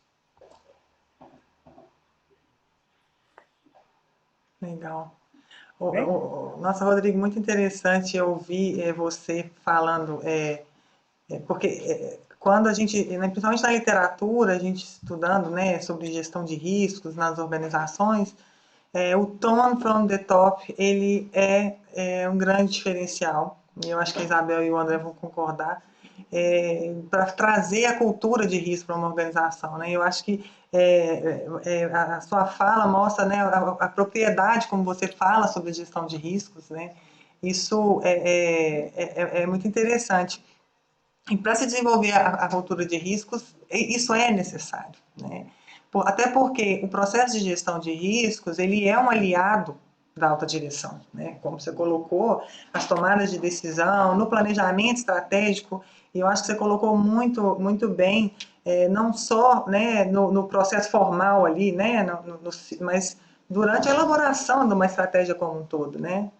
Legal. Nossa, Rodrigo, muito interessante ouvir você falando, porque quando a gente, principalmente na literatura, a gente estudando, né, sobre gestão de riscos nas organizações, o tone from the top, ele é um grande diferencial, e eu acho que a Isabel e o André vão concordar, para trazer a cultura de risco para uma organização, né? Eu acho que a sua fala mostra, né, a propriedade como você fala sobre gestão de riscos, né? Isso é muito interessante. E para se desenvolver a cultura de riscos, isso é necessário, né? Até porque o processo de gestão de riscos, ele é um aliado da alta direção, né? Como você colocou, as tomadas de decisão, no planejamento estratégico, e eu acho que você colocou muito, muito bem, não só, né, no processo formal ali, né, mas durante a elaboração de uma estratégia como um todo, né?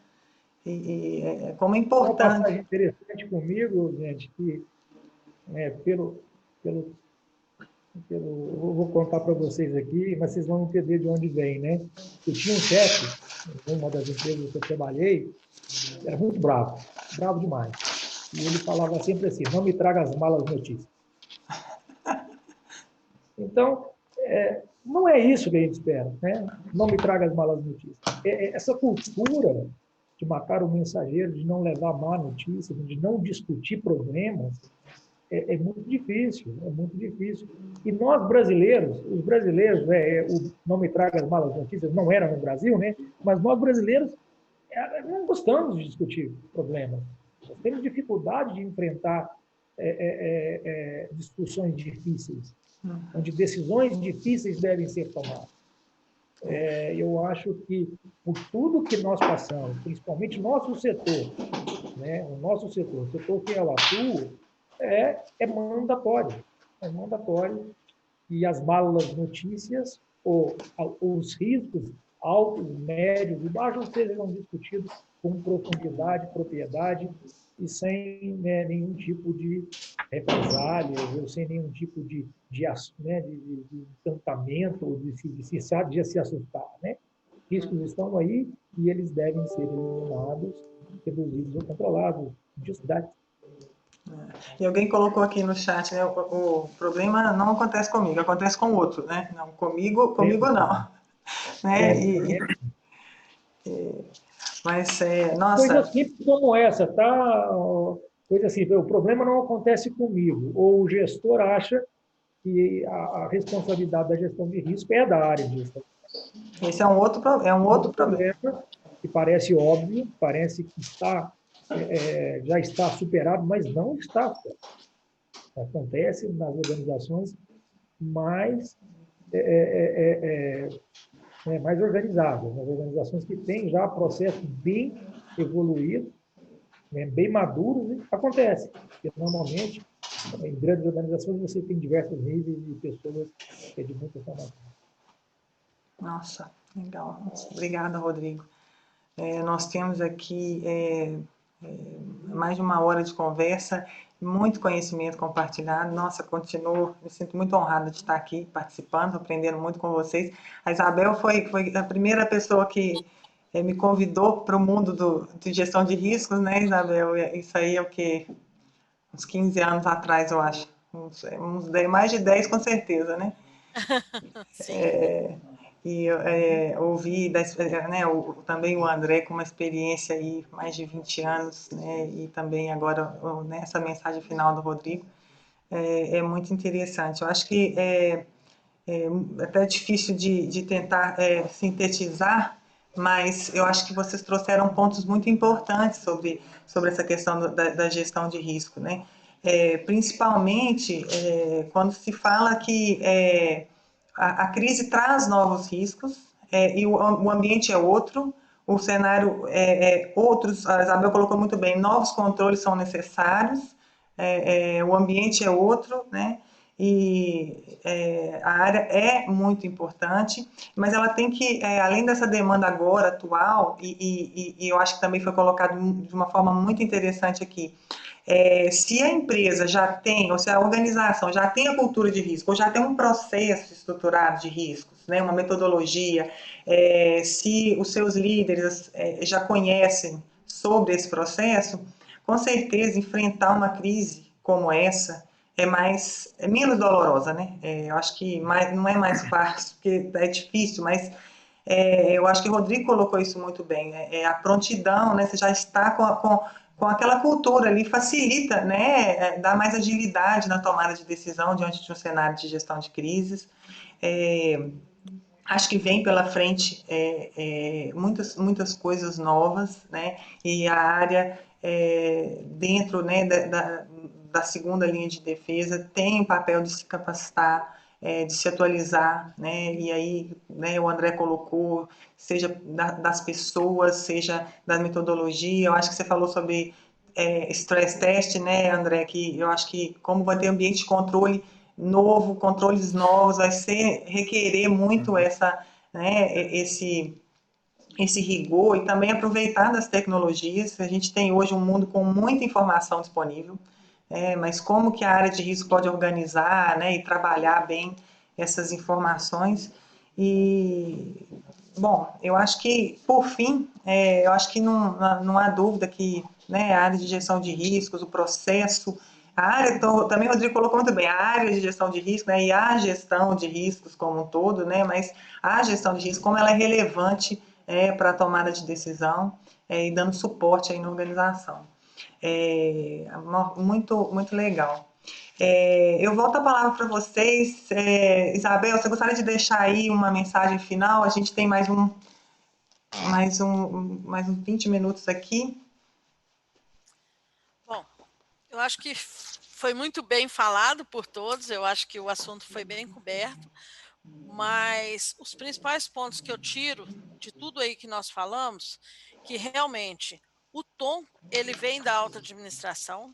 Como é importante. Uma passagem interessante comigo, gente, que eu vou contar para vocês aqui, mas vocês vão entender de onde vem, né? Eu tinha um chefe, em uma das empresas que eu trabalhei, era muito bravo demais. E ele falava sempre assim, não me traga as malas notícias. Então, não é isso que a gente espera, né? Não me traga as malas notícias. Essa cultura de matar o mensageiro, de não levar má notícia, de não discutir problemas, é muito difícil, E nós brasileiros, os brasileiros, o não me traga as malas notícias, não era no Brasil, né? Mas nós brasileiros não gostamos de discutir problemas. Nós temos dificuldade de enfrentar discussões difíceis, onde decisões difíceis devem ser tomadas. Eu acho que, por tudo que nós passamos, principalmente nosso setor, né? O setor que eu atuo, é mandatório. é mandatório, e as malas notícias, ou os riscos altos, médios e baixos sejam discutidos com profundidade, propriedade e sem, né, nenhum tipo de represália, ou sem nenhum tipo de encantamento, ou de se assustar. Né? Riscos estão aí e eles devem ser eliminados, reduzidos ou controlados. Just that. E alguém colocou aqui no chat, né? O problema não acontece comigo, acontece com o outro, né? Não, comigo não. Né? Mas, Coisa nossa, simples como essa, tá? Coisa assim, o problema não acontece comigo. Ou o gestor acha que a responsabilidade da gestão de risco é da área de gestão. esse é um outro problema. Problema que parece óbvio, parece que já está superado, mas não está. Acontece nas organizações mais, mais organizadas, nas organizações que têm já processos bem evoluídos, né, bem maduros, e acontece. Porque, normalmente, em grandes organizações, você tem diversos níveis de pessoas de muita formação. Nossa, legal. Obrigada, Rodrigo. Nós temos aqui mais de uma hora de conversa, muito conhecimento compartilhado. Nossa, continuo, me sinto muito honrada de estar aqui participando, aprendendo muito com vocês. A Isabel foi a primeira pessoa que me convidou para o mundo de gestão de riscos, né, Isabel? Isso aí é o quê? Uns 15 anos atrás, eu acho. Mais de 10, com certeza, né? Sim. E ouvi né, também o André com uma experiência aí, mais de 20 anos, né, e também agora nessa mensagem final do Rodrigo, é muito interessante. Eu acho que é até difícil de tentar sintetizar, mas eu acho que vocês trouxeram pontos muito importantes sobre essa questão da gestão de risco, né? Principalmente quando se fala que a crise traz novos riscos e o ambiente é outro, o cenário outros, a Isabel colocou muito bem, novos controles são necessários, o ambiente é outro, né? E a área é muito importante, mas ela tem que, além dessa demanda agora, atual, e eu acho que também foi colocado de uma forma muito interessante aqui, se a empresa já tem, ou se a organização já tem a cultura de risco, ou já tem um processo estruturado de riscos, né, uma metodologia, se os seus líderes já conhecem sobre esse processo, com certeza enfrentar uma crise como essa é menos dolorosa, né? Eu acho que não é mais fácil, porque é difícil, mas eu acho que o Rodrigo colocou isso muito bem, a prontidão, né? Você já está com aquela cultura ali, facilita, né? Dá mais agilidade na tomada de decisão diante de um cenário de gestão de crises. Acho que vem pela frente muitas coisas novas, né? E a área dentro, né, da segunda linha de defesa tem o papel de se capacitar, de se atualizar, né? E aí, né, o André colocou, seja das pessoas, seja da metodologia. Eu acho que você falou sobre stress test, né, André? Que eu acho que como vai ter ambiente de controle novo, controles novos, vai requerer muito esse rigor e também aproveitar das tecnologias. A gente tem hoje um mundo com muita informação disponível, mas como que a área de risco pode organizar, né, e trabalhar bem essas informações. E, bom, eu acho que, por fim, eu acho que não há dúvida que, né, a área de gestão de riscos, o processo, a área, então, também o Rodrigo colocou muito bem, a área de gestão de risco, né, e a gestão de riscos como um todo, né, mas a gestão de risco, como ela é relevante para a tomada de decisão e dando suporte aí na organização. Muito, muito legal. Eu volto a palavra para vocês. Isabel, você gostaria de deixar aí uma mensagem final? A gente tem mais uns 20 minutos aqui. Bom, eu acho que foi muito bem falado por todos, eu acho que o assunto foi bem coberto, mas os principais pontos que eu tiro de tudo aí que nós falamos, que realmente o tom, ele vem da alta administração,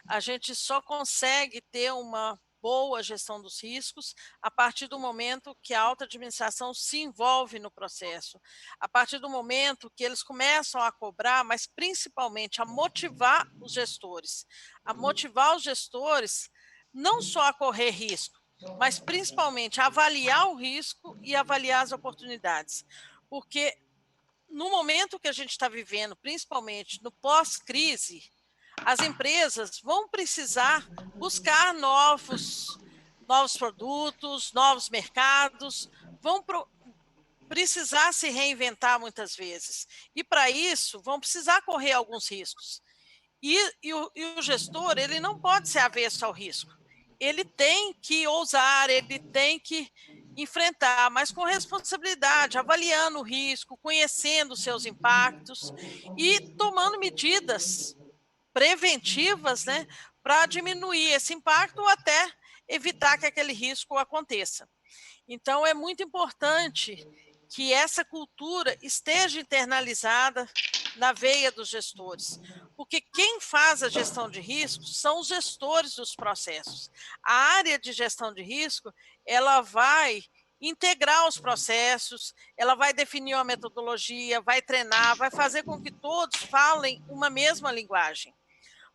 a gente só consegue ter uma boa gestão dos riscos a partir do momento que a alta administração se envolve no processo, a partir do momento que eles começam a cobrar, mas principalmente a motivar os gestores não só a correr risco, mas principalmente a avaliar o risco e avaliar as oportunidades. Porque no momento que a gente está vivendo, principalmente no pós-crise, as empresas vão precisar buscar novos produtos, novos mercados, vão precisar se reinventar muitas vezes. E, para isso, vão precisar correr alguns riscos. E o gestor, ele não pode ser avesso ao risco. Ele tem que ousar, ele tem que enfrentar, mas com responsabilidade, avaliando o risco, conhecendo os seus impactos e tomando medidas preventivas, né, para diminuir esse impacto ou até evitar que aquele risco aconteça. Então, é muito importante que essa cultura esteja internalizada na veia dos gestores, porque quem faz a gestão de riscos são os gestores dos processos. A área de gestão de risco, ela vai integrar os processos, ela vai definir uma metodologia, vai treinar, vai fazer com que todos falem uma mesma linguagem.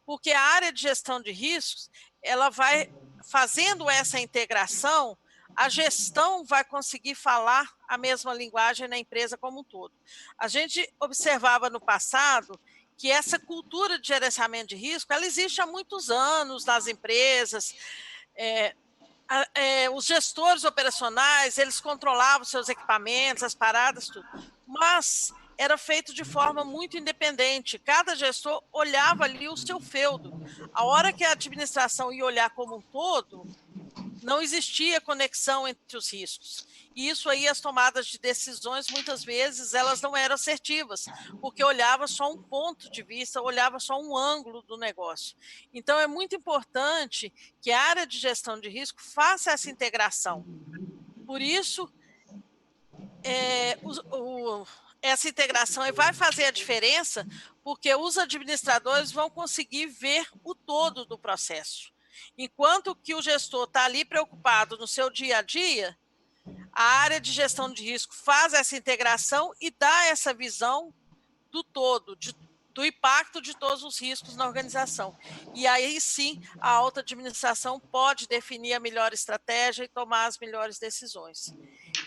Porque a área de gestão de riscos, ela vai fazendo essa integração, a gestão vai conseguir falar a mesma linguagem na empresa como um todo. A gente observava no passado que essa cultura de gerenciamento de risco, ela existe há muitos anos nas empresas. Os gestores operacionais, eles controlavam seus equipamentos, as paradas, tudo. Mas era feito de forma muito independente. Cada gestor olhava ali o seu feudo. A hora que a administração ia olhar como um todo, não existia conexão entre os riscos. E isso aí, as tomadas de decisões, muitas vezes, elas não eram assertivas, porque olhava só um ponto de vista, olhava só um ângulo do negócio. Então, é muito importante que a área de gestão de risco faça essa integração. Por isso, essa integração vai fazer a diferença, porque os administradores vão conseguir ver o todo do processo. Enquanto que o gestor está ali preocupado no seu dia a dia, a área de gestão de risco faz essa integração e dá essa visão do todo, do impacto de todos os riscos na organização. E aí sim, a alta administração pode definir a melhor estratégia e tomar as melhores decisões.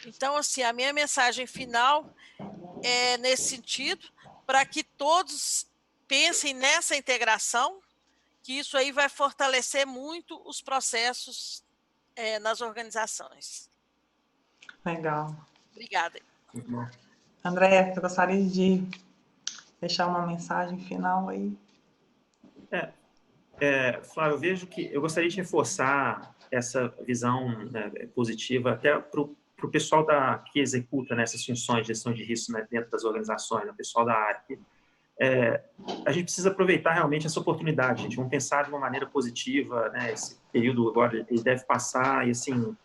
Então, assim, a minha mensagem final é nesse sentido, para que todos pensem nessa integração, que isso aí vai fortalecer muito os processos nas organizações. Legal. Obrigada. André, eu gostaria de deixar uma mensagem final aí. Flávio, eu vejo que eu gostaria de reforçar essa visão, né, positiva até para o pessoal que executa, né, essas funções de gestão de risco, né, dentro das organizações, né, o pessoal da área. A gente precisa aproveitar realmente essa oportunidade, gente. Vamos pensar de uma maneira positiva, né? Esse período agora ele deve passar e, assim,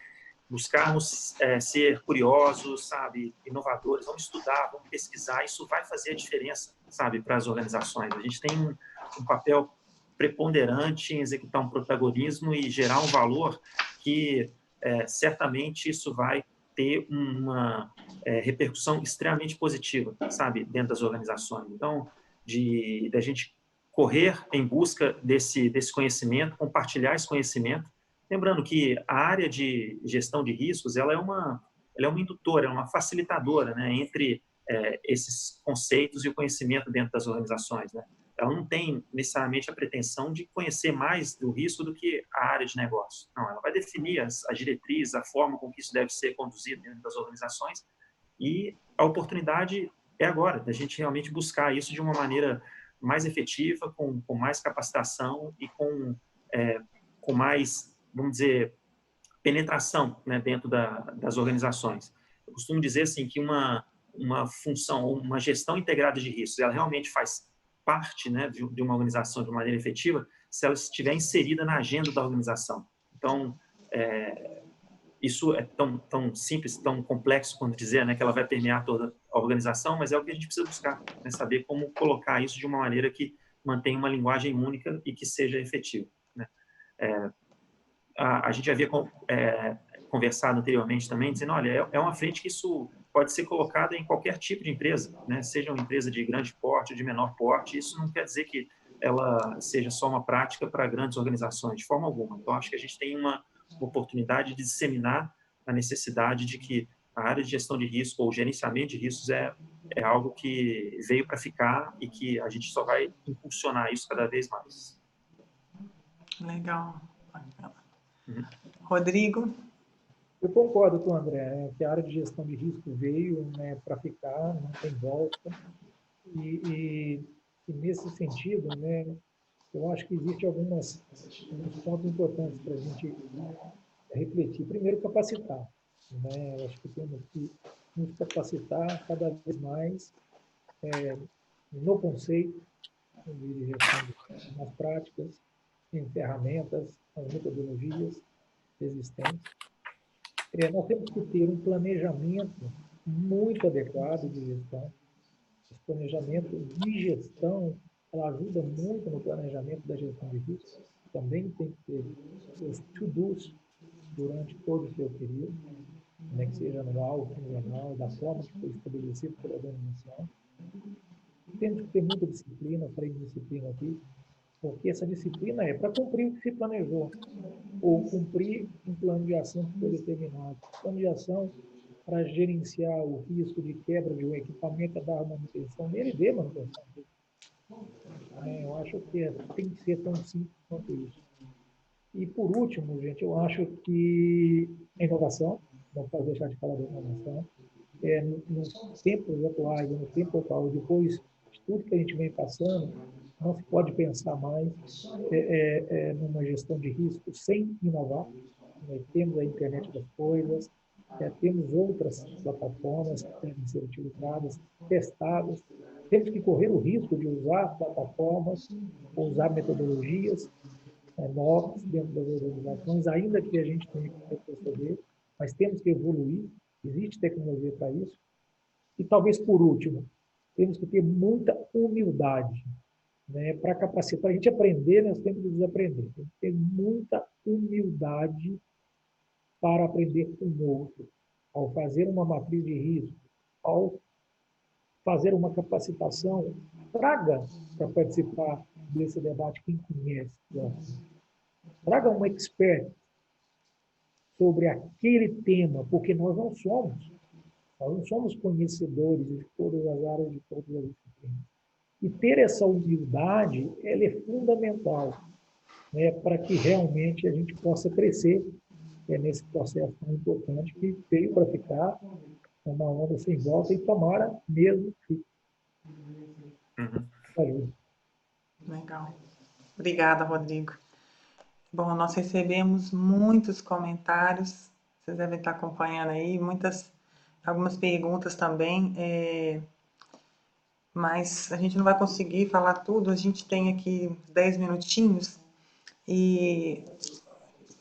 buscarmos ser curiosos, sabe, inovadores, vamos estudar, vamos pesquisar, isso vai fazer a diferença, sabe, para as organizações. A gente tem um papel preponderante em executar um protagonismo e gerar um valor que certamente isso vai ter uma repercussão extremamente positiva, sabe, dentro das organizações. Então, da gente correr em busca desse conhecimento, compartilhar esse conhecimento. Lembrando que a área de gestão de riscos, ela é uma indutora, é uma facilitadora, né, entre esses conceitos e o conhecimento dentro das organizações, né? Ela não tem necessariamente a pretensão de conhecer mais do risco do que a área de negócio. Não, ela vai definir as diretrizes, a forma com que isso deve ser conduzido dentro das organizações, e a oportunidade é agora, da gente realmente buscar isso de uma maneira mais efetiva, com mais capacitação e com mais, vamos dizer, penetração, né, dentro das organizações. Eu costumo dizer assim, que uma função, uma gestão integrada de riscos, ela realmente faz parte, né, de uma organização de uma maneira efetiva se ela estiver inserida na agenda da organização. Então, isso é tão simples, tão complexo quanto dizer, né, que ela vai permear toda a organização, mas é o que a gente precisa buscar, né, saber como colocar isso de uma maneira que mantenha uma linguagem única e que seja efetiva, né? a gente havia conversado anteriormente também, dizendo, olha, é uma frente que isso pode ser colocada em qualquer tipo de empresa, né? Seja uma empresa de grande porte ou de menor porte, isso não quer dizer que ela seja só uma prática para grandes organizações, de forma alguma. Então, acho que a gente tem uma oportunidade de disseminar a necessidade de que a área de gestão de risco ou gerenciamento de riscos é algo que veio para ficar e que a gente só vai impulsionar isso cada vez mais. Legal. Uhum. Rodrigo? Eu concordo com o André, que a área de gestão de risco veio, né, para ficar, não tem volta. E nesse sentido, né, eu acho que existem alguns pontos importantes para a gente refletir. Primeiro, capacitar. Né? Eu acho que temos que nos capacitar cada vez mais no conceito de gestão, nas práticas, em ferramentas, nas metodologias existentes. Nós temos que ter um planejamento muito adequado de gestão. Esse planejamento de gestão, ela ajuda muito no planejamento da gestão de risco. Também tem que ter os to-dos durante todo o seu período, né, que seja anual, quinzenal, da forma que foi estabelecido pela organização. Temos que ter muita disciplina, falei de disciplina aqui, porque essa disciplina é para cumprir o que se planejou, ou cumprir um plano de ação que foi determinado. Plano de ação para gerenciar o risco de quebra de um equipamento, dar manutenção nele e dê manutenção. Eu acho que tem que ser tão simples quanto isso. E, por último, gente, eu acho que a inovação, não posso deixar de falar da inovação, nos tempos atuais, no tempo atual, depois de tudo que a gente vem passando, não se pode pensar mais numa gestão de risco sem inovar. Temos a internet das coisas, temos outras plataformas que devem ser utilizadas, testadas. Temos que correr o risco de usar plataformas, usar metodologias novas dentro das organizações, ainda que a gente tenha que retroceder, mas temos que evoluir, existe tecnologia para isso. E talvez, por último, temos que ter muita humildade, né, para capacitar. A gente aprender, nós temos que desaprender. Temos que ter muita humildade para aprender com o outro. Ao fazer uma matriz de risco, ao fazer uma capacitação, traga para participar desse debate quem conhece. Traga um expert sobre aquele tema, porque nós não somos conhecedores de todas as áreas, de todas as disciplinas. E ter essa humildade, ela é fundamental, né, para que realmente a gente possa crescer nesse processo tão importante que veio para ficar, uma onda sem volta e tomara mesmo que ajude. Legal. Obrigada, Rodrigo. Bom, nós recebemos muitos comentários, vocês devem estar acompanhando aí, algumas perguntas também, mas a gente não vai conseguir falar tudo, a gente tem aqui 10 minutinhos e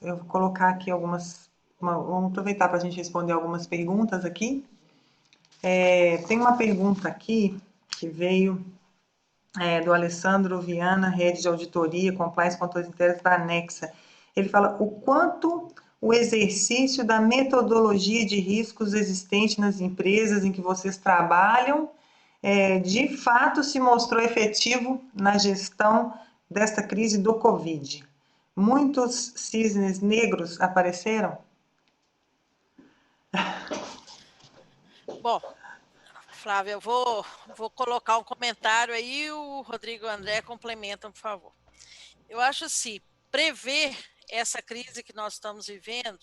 eu vou colocar aqui vamos aproveitar para a gente responder algumas perguntas aqui. Tem uma pergunta aqui que veio do Alessandro Viana, Rede de Auditoria, Compliance, Controles Internos da Anexa. Ele fala o quanto o exercício da metodologia de riscos existente nas empresas em que vocês trabalham, de fato se mostrou efetivo na gestão desta crise do Covid. Muitos cisnes negros apareceram? Bom, Flávia, eu vou colocar um comentário aí e o Rodrigo e o André complementam, por favor. Eu acho assim, prever essa crise que nós estamos vivendo,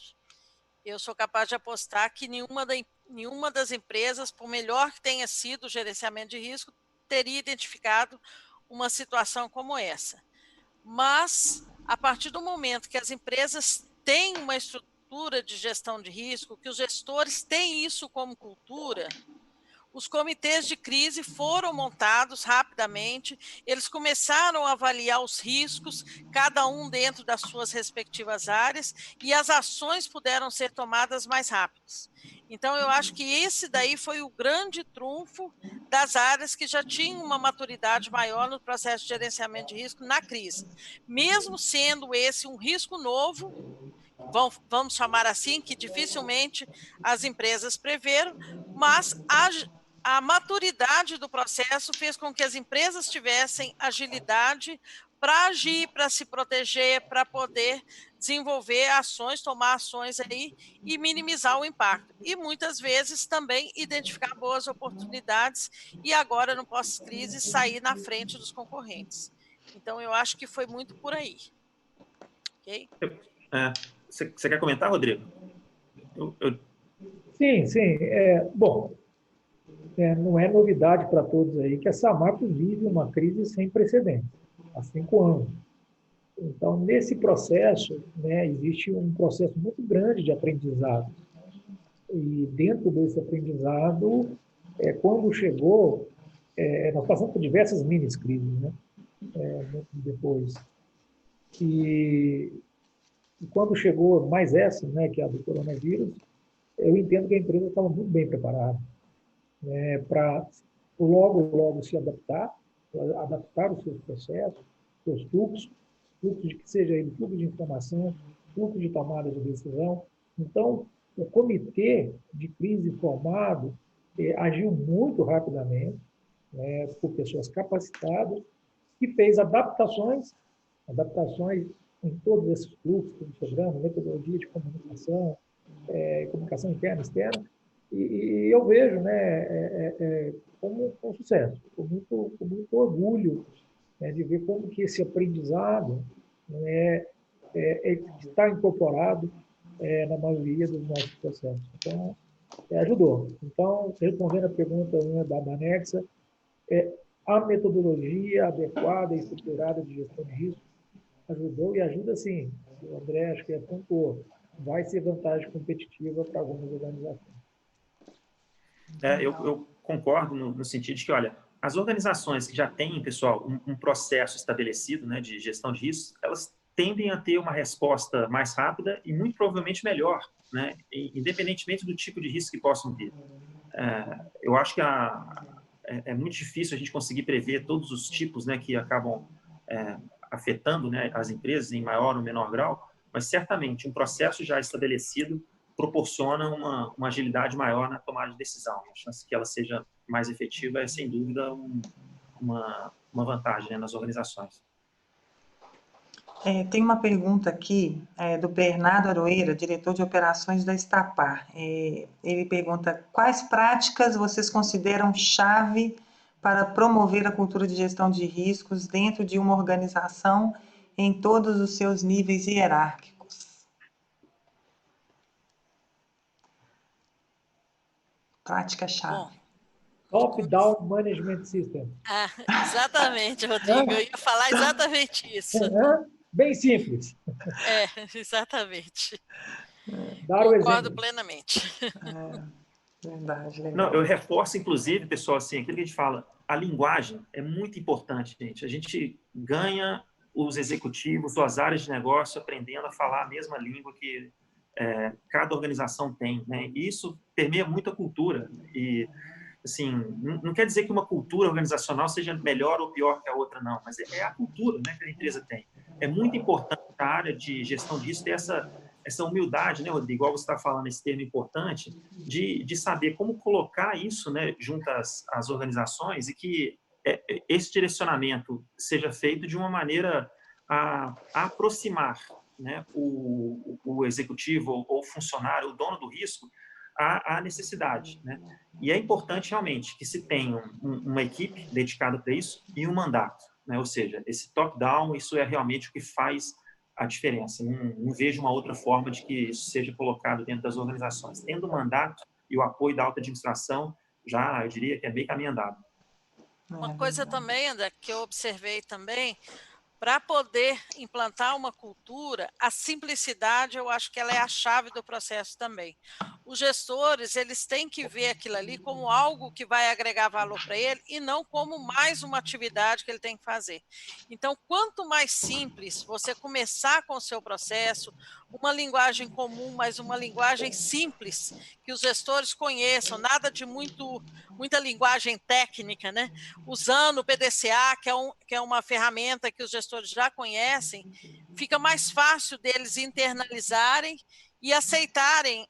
eu sou capaz de apostar que nenhuma das empresas, por melhor que tenha sido o gerenciamento de risco, teria identificado uma situação como essa. Mas, a partir do momento que as empresas têm uma estrutura de gestão de risco, que os gestores têm isso como cultura, os comitês de crise foram montados rapidamente, eles começaram a avaliar os riscos, cada um dentro das suas respectivas áreas, e as ações puderam ser tomadas mais rápidas. Então, eu acho que esse daí foi o grande trunfo das áreas que já tinham uma maturidade maior no processo de gerenciamento de risco na crise. Mesmo sendo esse um risco novo, vamos chamar assim, que dificilmente as empresas preveram, mas a maturidade do processo fez com que as empresas tivessem agilidade para agir, para se proteger, para poder desenvolver ações, tomar ações aí e minimizar o impacto. E muitas vezes também identificar boas oportunidades e agora, no pós-crise, sair na frente dos concorrentes. Então, eu acho que foi muito por aí. Ok? Você quer comentar, Rodrigo? Sim, sim. Bom, não é novidade para todos aí que a Samarco vive uma crise sem precedentes, há 5 anos. Então, nesse processo, né, existe um processo muito grande de aprendizado. E dentro desse aprendizado, quando chegou, nós passamos por diversas mini-crises, né, depois. E quando chegou mais essa, né, que é a do coronavírus, eu entendo que a empresa estava muito bem preparada, né, para logo se adaptar os seus processos, seus fluxos de que seja ele fluxo de informação, fluxo de tomada de decisão. Então, o comitê de crise formado agiu muito rapidamente, né, por pessoas capacitadas, que fez adaptações em todos esses fluxos que programa, metodologia de comunicação, comunicação interna e externa, e eu vejo, né, como um sucesso, com muito orgulho, né, de ver como que esse aprendizado, né, está incorporado na maioria dos nossos processos. Então, ajudou. Então, respondendo a pergunta, né, da Nexa, a metodologia adequada e estruturada de gestão de risco ajudou e ajuda sim. O André, acho que pontuou, vai ser vantagem competitiva para algumas organizações. Eu concordo no sentido de que, olha, as organizações que já têm, pessoal, um processo estabelecido, né, de gestão de riscos, elas tendem a ter uma resposta mais rápida e muito provavelmente melhor, né, independentemente do tipo de risco que possam vir. Eu acho que é muito difícil a gente conseguir prever todos os tipos, né, que acabam afetando, né, as empresas em maior ou menor grau, mas certamente um processo já estabelecido proporciona uma agilidade maior na tomada de decisão. A chance que ela seja mais efetiva é, sem dúvida, uma vantagem, né, nas organizações. Tem uma pergunta aqui do Bernardo Aroeira, diretor de operações da Estapar. Ele pergunta: quais práticas vocês consideram chave para promover a cultura de gestão de riscos dentro de uma organização em todos os seus níveis hierárquicos? Prática-chave. Top-down Management System. Exatamente, Rodrigo. Eu ia falar exatamente isso. Bem simples. Exatamente. Dar o Concordo exemplo. plenamente. Verdade, legal. Não, eu reforço, inclusive, pessoal, assim, aquilo que a gente fala, a linguagem é muito importante, gente. A gente ganha os executivos, suas áreas de negócio, aprendendo a falar a mesma língua que cada organização tem, né? E isso permeia muito a cultura. E, assim, não quer dizer que uma cultura organizacional seja melhor ou pior que a outra, não, mas é a cultura, né, que a empresa tem. É muito importante a área de gestão disso ter essa humildade, né, Rodrigo, igual você está falando, esse termo importante, de saber como colocar isso, né, junto às organizações e que esse direcionamento seja feito de uma maneira a aproximar, né, o executivo ou o funcionário, o dono do risco, à necessidade, né? E é importante realmente que se tenha uma equipe dedicada para isso e um mandato, né? Ou seja, esse top-down, isso é realmente o que faz a diferença. Não vejo uma outra forma de que isso seja colocado dentro das organizações. Tendo o mandato e o apoio da alta administração, já, eu diria que é bem caminho andado. Uma coisa também, André, que eu observei também, para poder implantar uma cultura, a simplicidade, eu acho que ela é a chave do processo também. Os gestores, eles têm que ver aquilo ali como algo que vai agregar valor para ele e não como mais uma atividade que ele tem que fazer. Então, quanto mais simples você começar com o seu processo, uma linguagem comum, mas uma linguagem simples, que os gestores conheçam, nada de muita linguagem técnica, né? Usando o PDCA, que é uma ferramenta que os gestores já conhecem, fica mais fácil deles internalizarem e aceitarem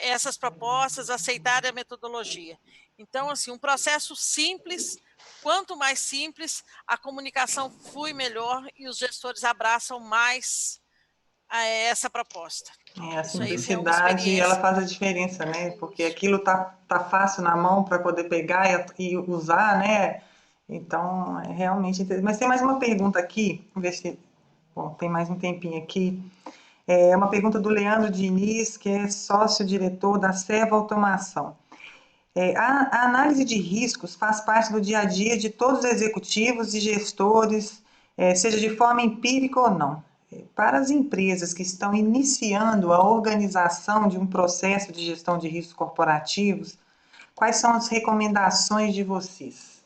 essas propostas, aceitarem a metodologia. Então, assim, um processo simples, quanto mais simples, a comunicação flui melhor e os gestores abraçam mais essa proposta. A Isso aí é uma simplicidade, ela experiência. faz a diferença, né? Porque aquilo tá fácil na mão para poder pegar e usar, né? Então, é realmente interessante. Mas tem mais uma pergunta aqui, vamos ver se... Bom, tem mais um tempinho aqui. É uma pergunta do Leandro Diniz, que é sócio-diretor da Serva Automação. A análise de riscos faz parte do dia a dia de todos os executivos e gestores, seja de forma empírica ou não. Para as empresas que estão iniciando a organização de um processo de gestão de riscos corporativos, quais são as recomendações de vocês?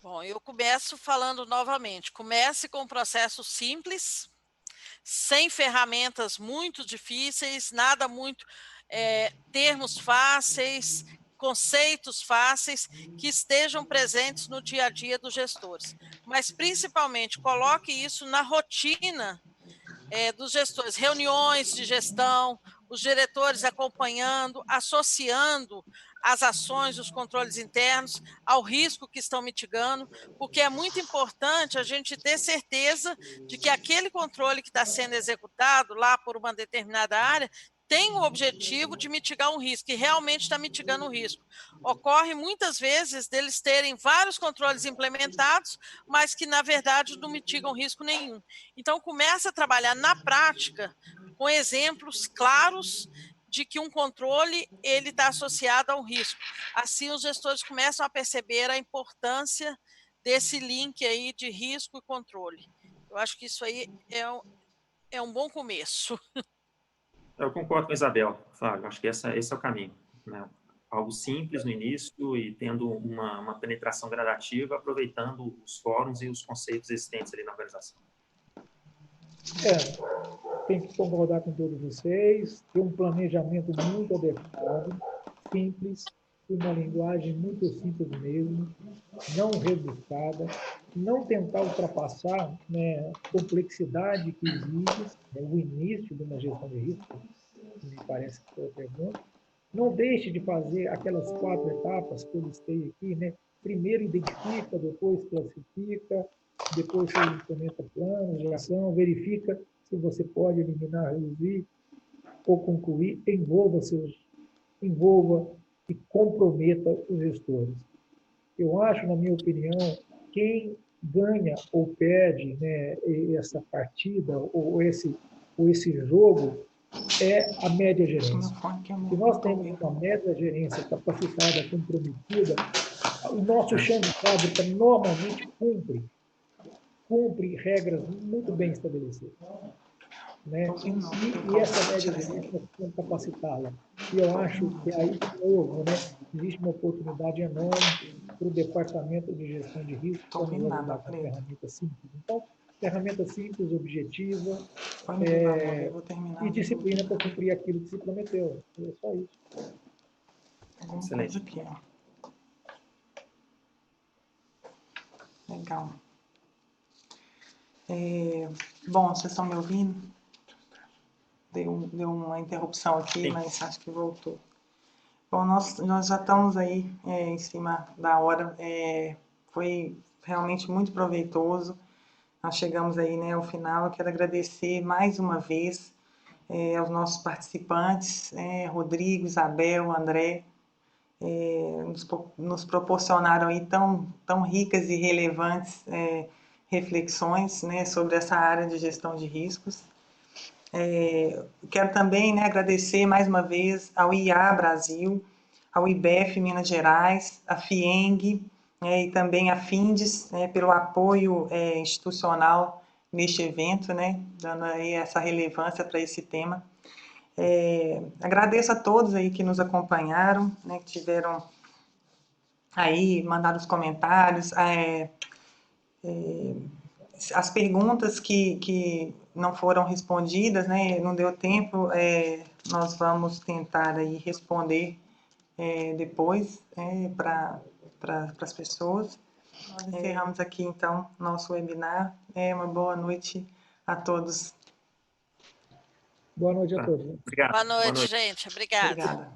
Bom, eu começo falando novamente. Comece com um processo simples, sem ferramentas muito difíceis, nada muito, termos fáceis, conceitos fáceis, que estejam presentes no dia a dia dos gestores. Mas, principalmente, coloque isso na rotina dos gestores, reuniões de gestão, os diretores acompanhando, associando as ações, os controles internos ao risco que estão mitigando, porque é muito importante a gente ter certeza de que aquele controle que está sendo executado lá por uma determinada área tem o objetivo de mitigar um risco, e realmente está mitigando um risco. Ocorre muitas vezes deles terem vários controles implementados, mas que, na verdade, não mitigam risco nenhum. Então, começa a trabalhar na prática com exemplos claros de que um controle ele está associado a um risco. Assim, os gestores começam a perceber a importância desse link aí de risco e controle. Eu acho que isso aí é um bom começo. Eu concordo com a Isabel, Flávio. Acho que esse é o caminho, né? Algo simples no início e tendo uma penetração gradativa, aproveitando os fóruns e os conceitos existentes ali na organização. Tenho que concordar com todos vocês, ter um planejamento muito adequado, simples, uma linguagem muito simples mesmo, não rebuscada, não tentar ultrapassar, né, a complexidade que exige, né, o início de uma gestão de risco, me parece que foi a pergunta. Não deixe de fazer aquelas 4 etapas que eu listei aqui, né? Primeiro identifica, depois classifica, depois você implementa planos de ação, verifica se você pode eliminar, reduzir ou concluir, envolva e comprometa os gestores. Eu acho, na minha opinião, quem ganha ou perde, né, essa partida ou esse jogo é a média gerência. Se nós temos uma média gerência capacitada, comprometida, o nosso chão de fábrica normalmente cumpre regras muito bem estabelecidas. Né? E essa média gerência precisa capacitá-la. E eu acho que aí, de novo, né, existe uma oportunidade enorme para o departamento de gestão de risco, quando vai lidar com ferramenta simples. Então, ferramenta simples, objetiva, e disciplina para cumprir aquilo que se prometeu. É só isso. Excelente. Legal. Bom, vocês estão me ouvindo? Deu uma interrupção aqui, sim, mas acho que voltou. Bom, nós já estamos aí em cima da hora. Foi realmente muito proveitoso. Nós chegamos aí, né, ao final. Eu quero agradecer mais uma vez aos nossos participantes, Rodrigo, Isabel, André, nos proporcionaram aí tão ricas e relevantes reflexões, né, sobre essa área de gestão de riscos. Quero também, né, agradecer mais uma vez ao IA Brasil, ao IBEF Minas Gerais, a FIENG, e também a FINDES, pelo apoio institucional neste evento, né, dando aí essa relevância para esse tema. Agradeço a todos aí que nos acompanharam, né, que tiveram aí, mandaram os comentários, as perguntas que não foram respondidas, né, não deu tempo, nós vamos tentar aí responder depois para as pessoas. Nós encerramos aqui, então, nosso webinar. Uma boa noite a todos. Boa noite a todos. Obrigado. Boa noite, gente. Obrigada. Obrigada.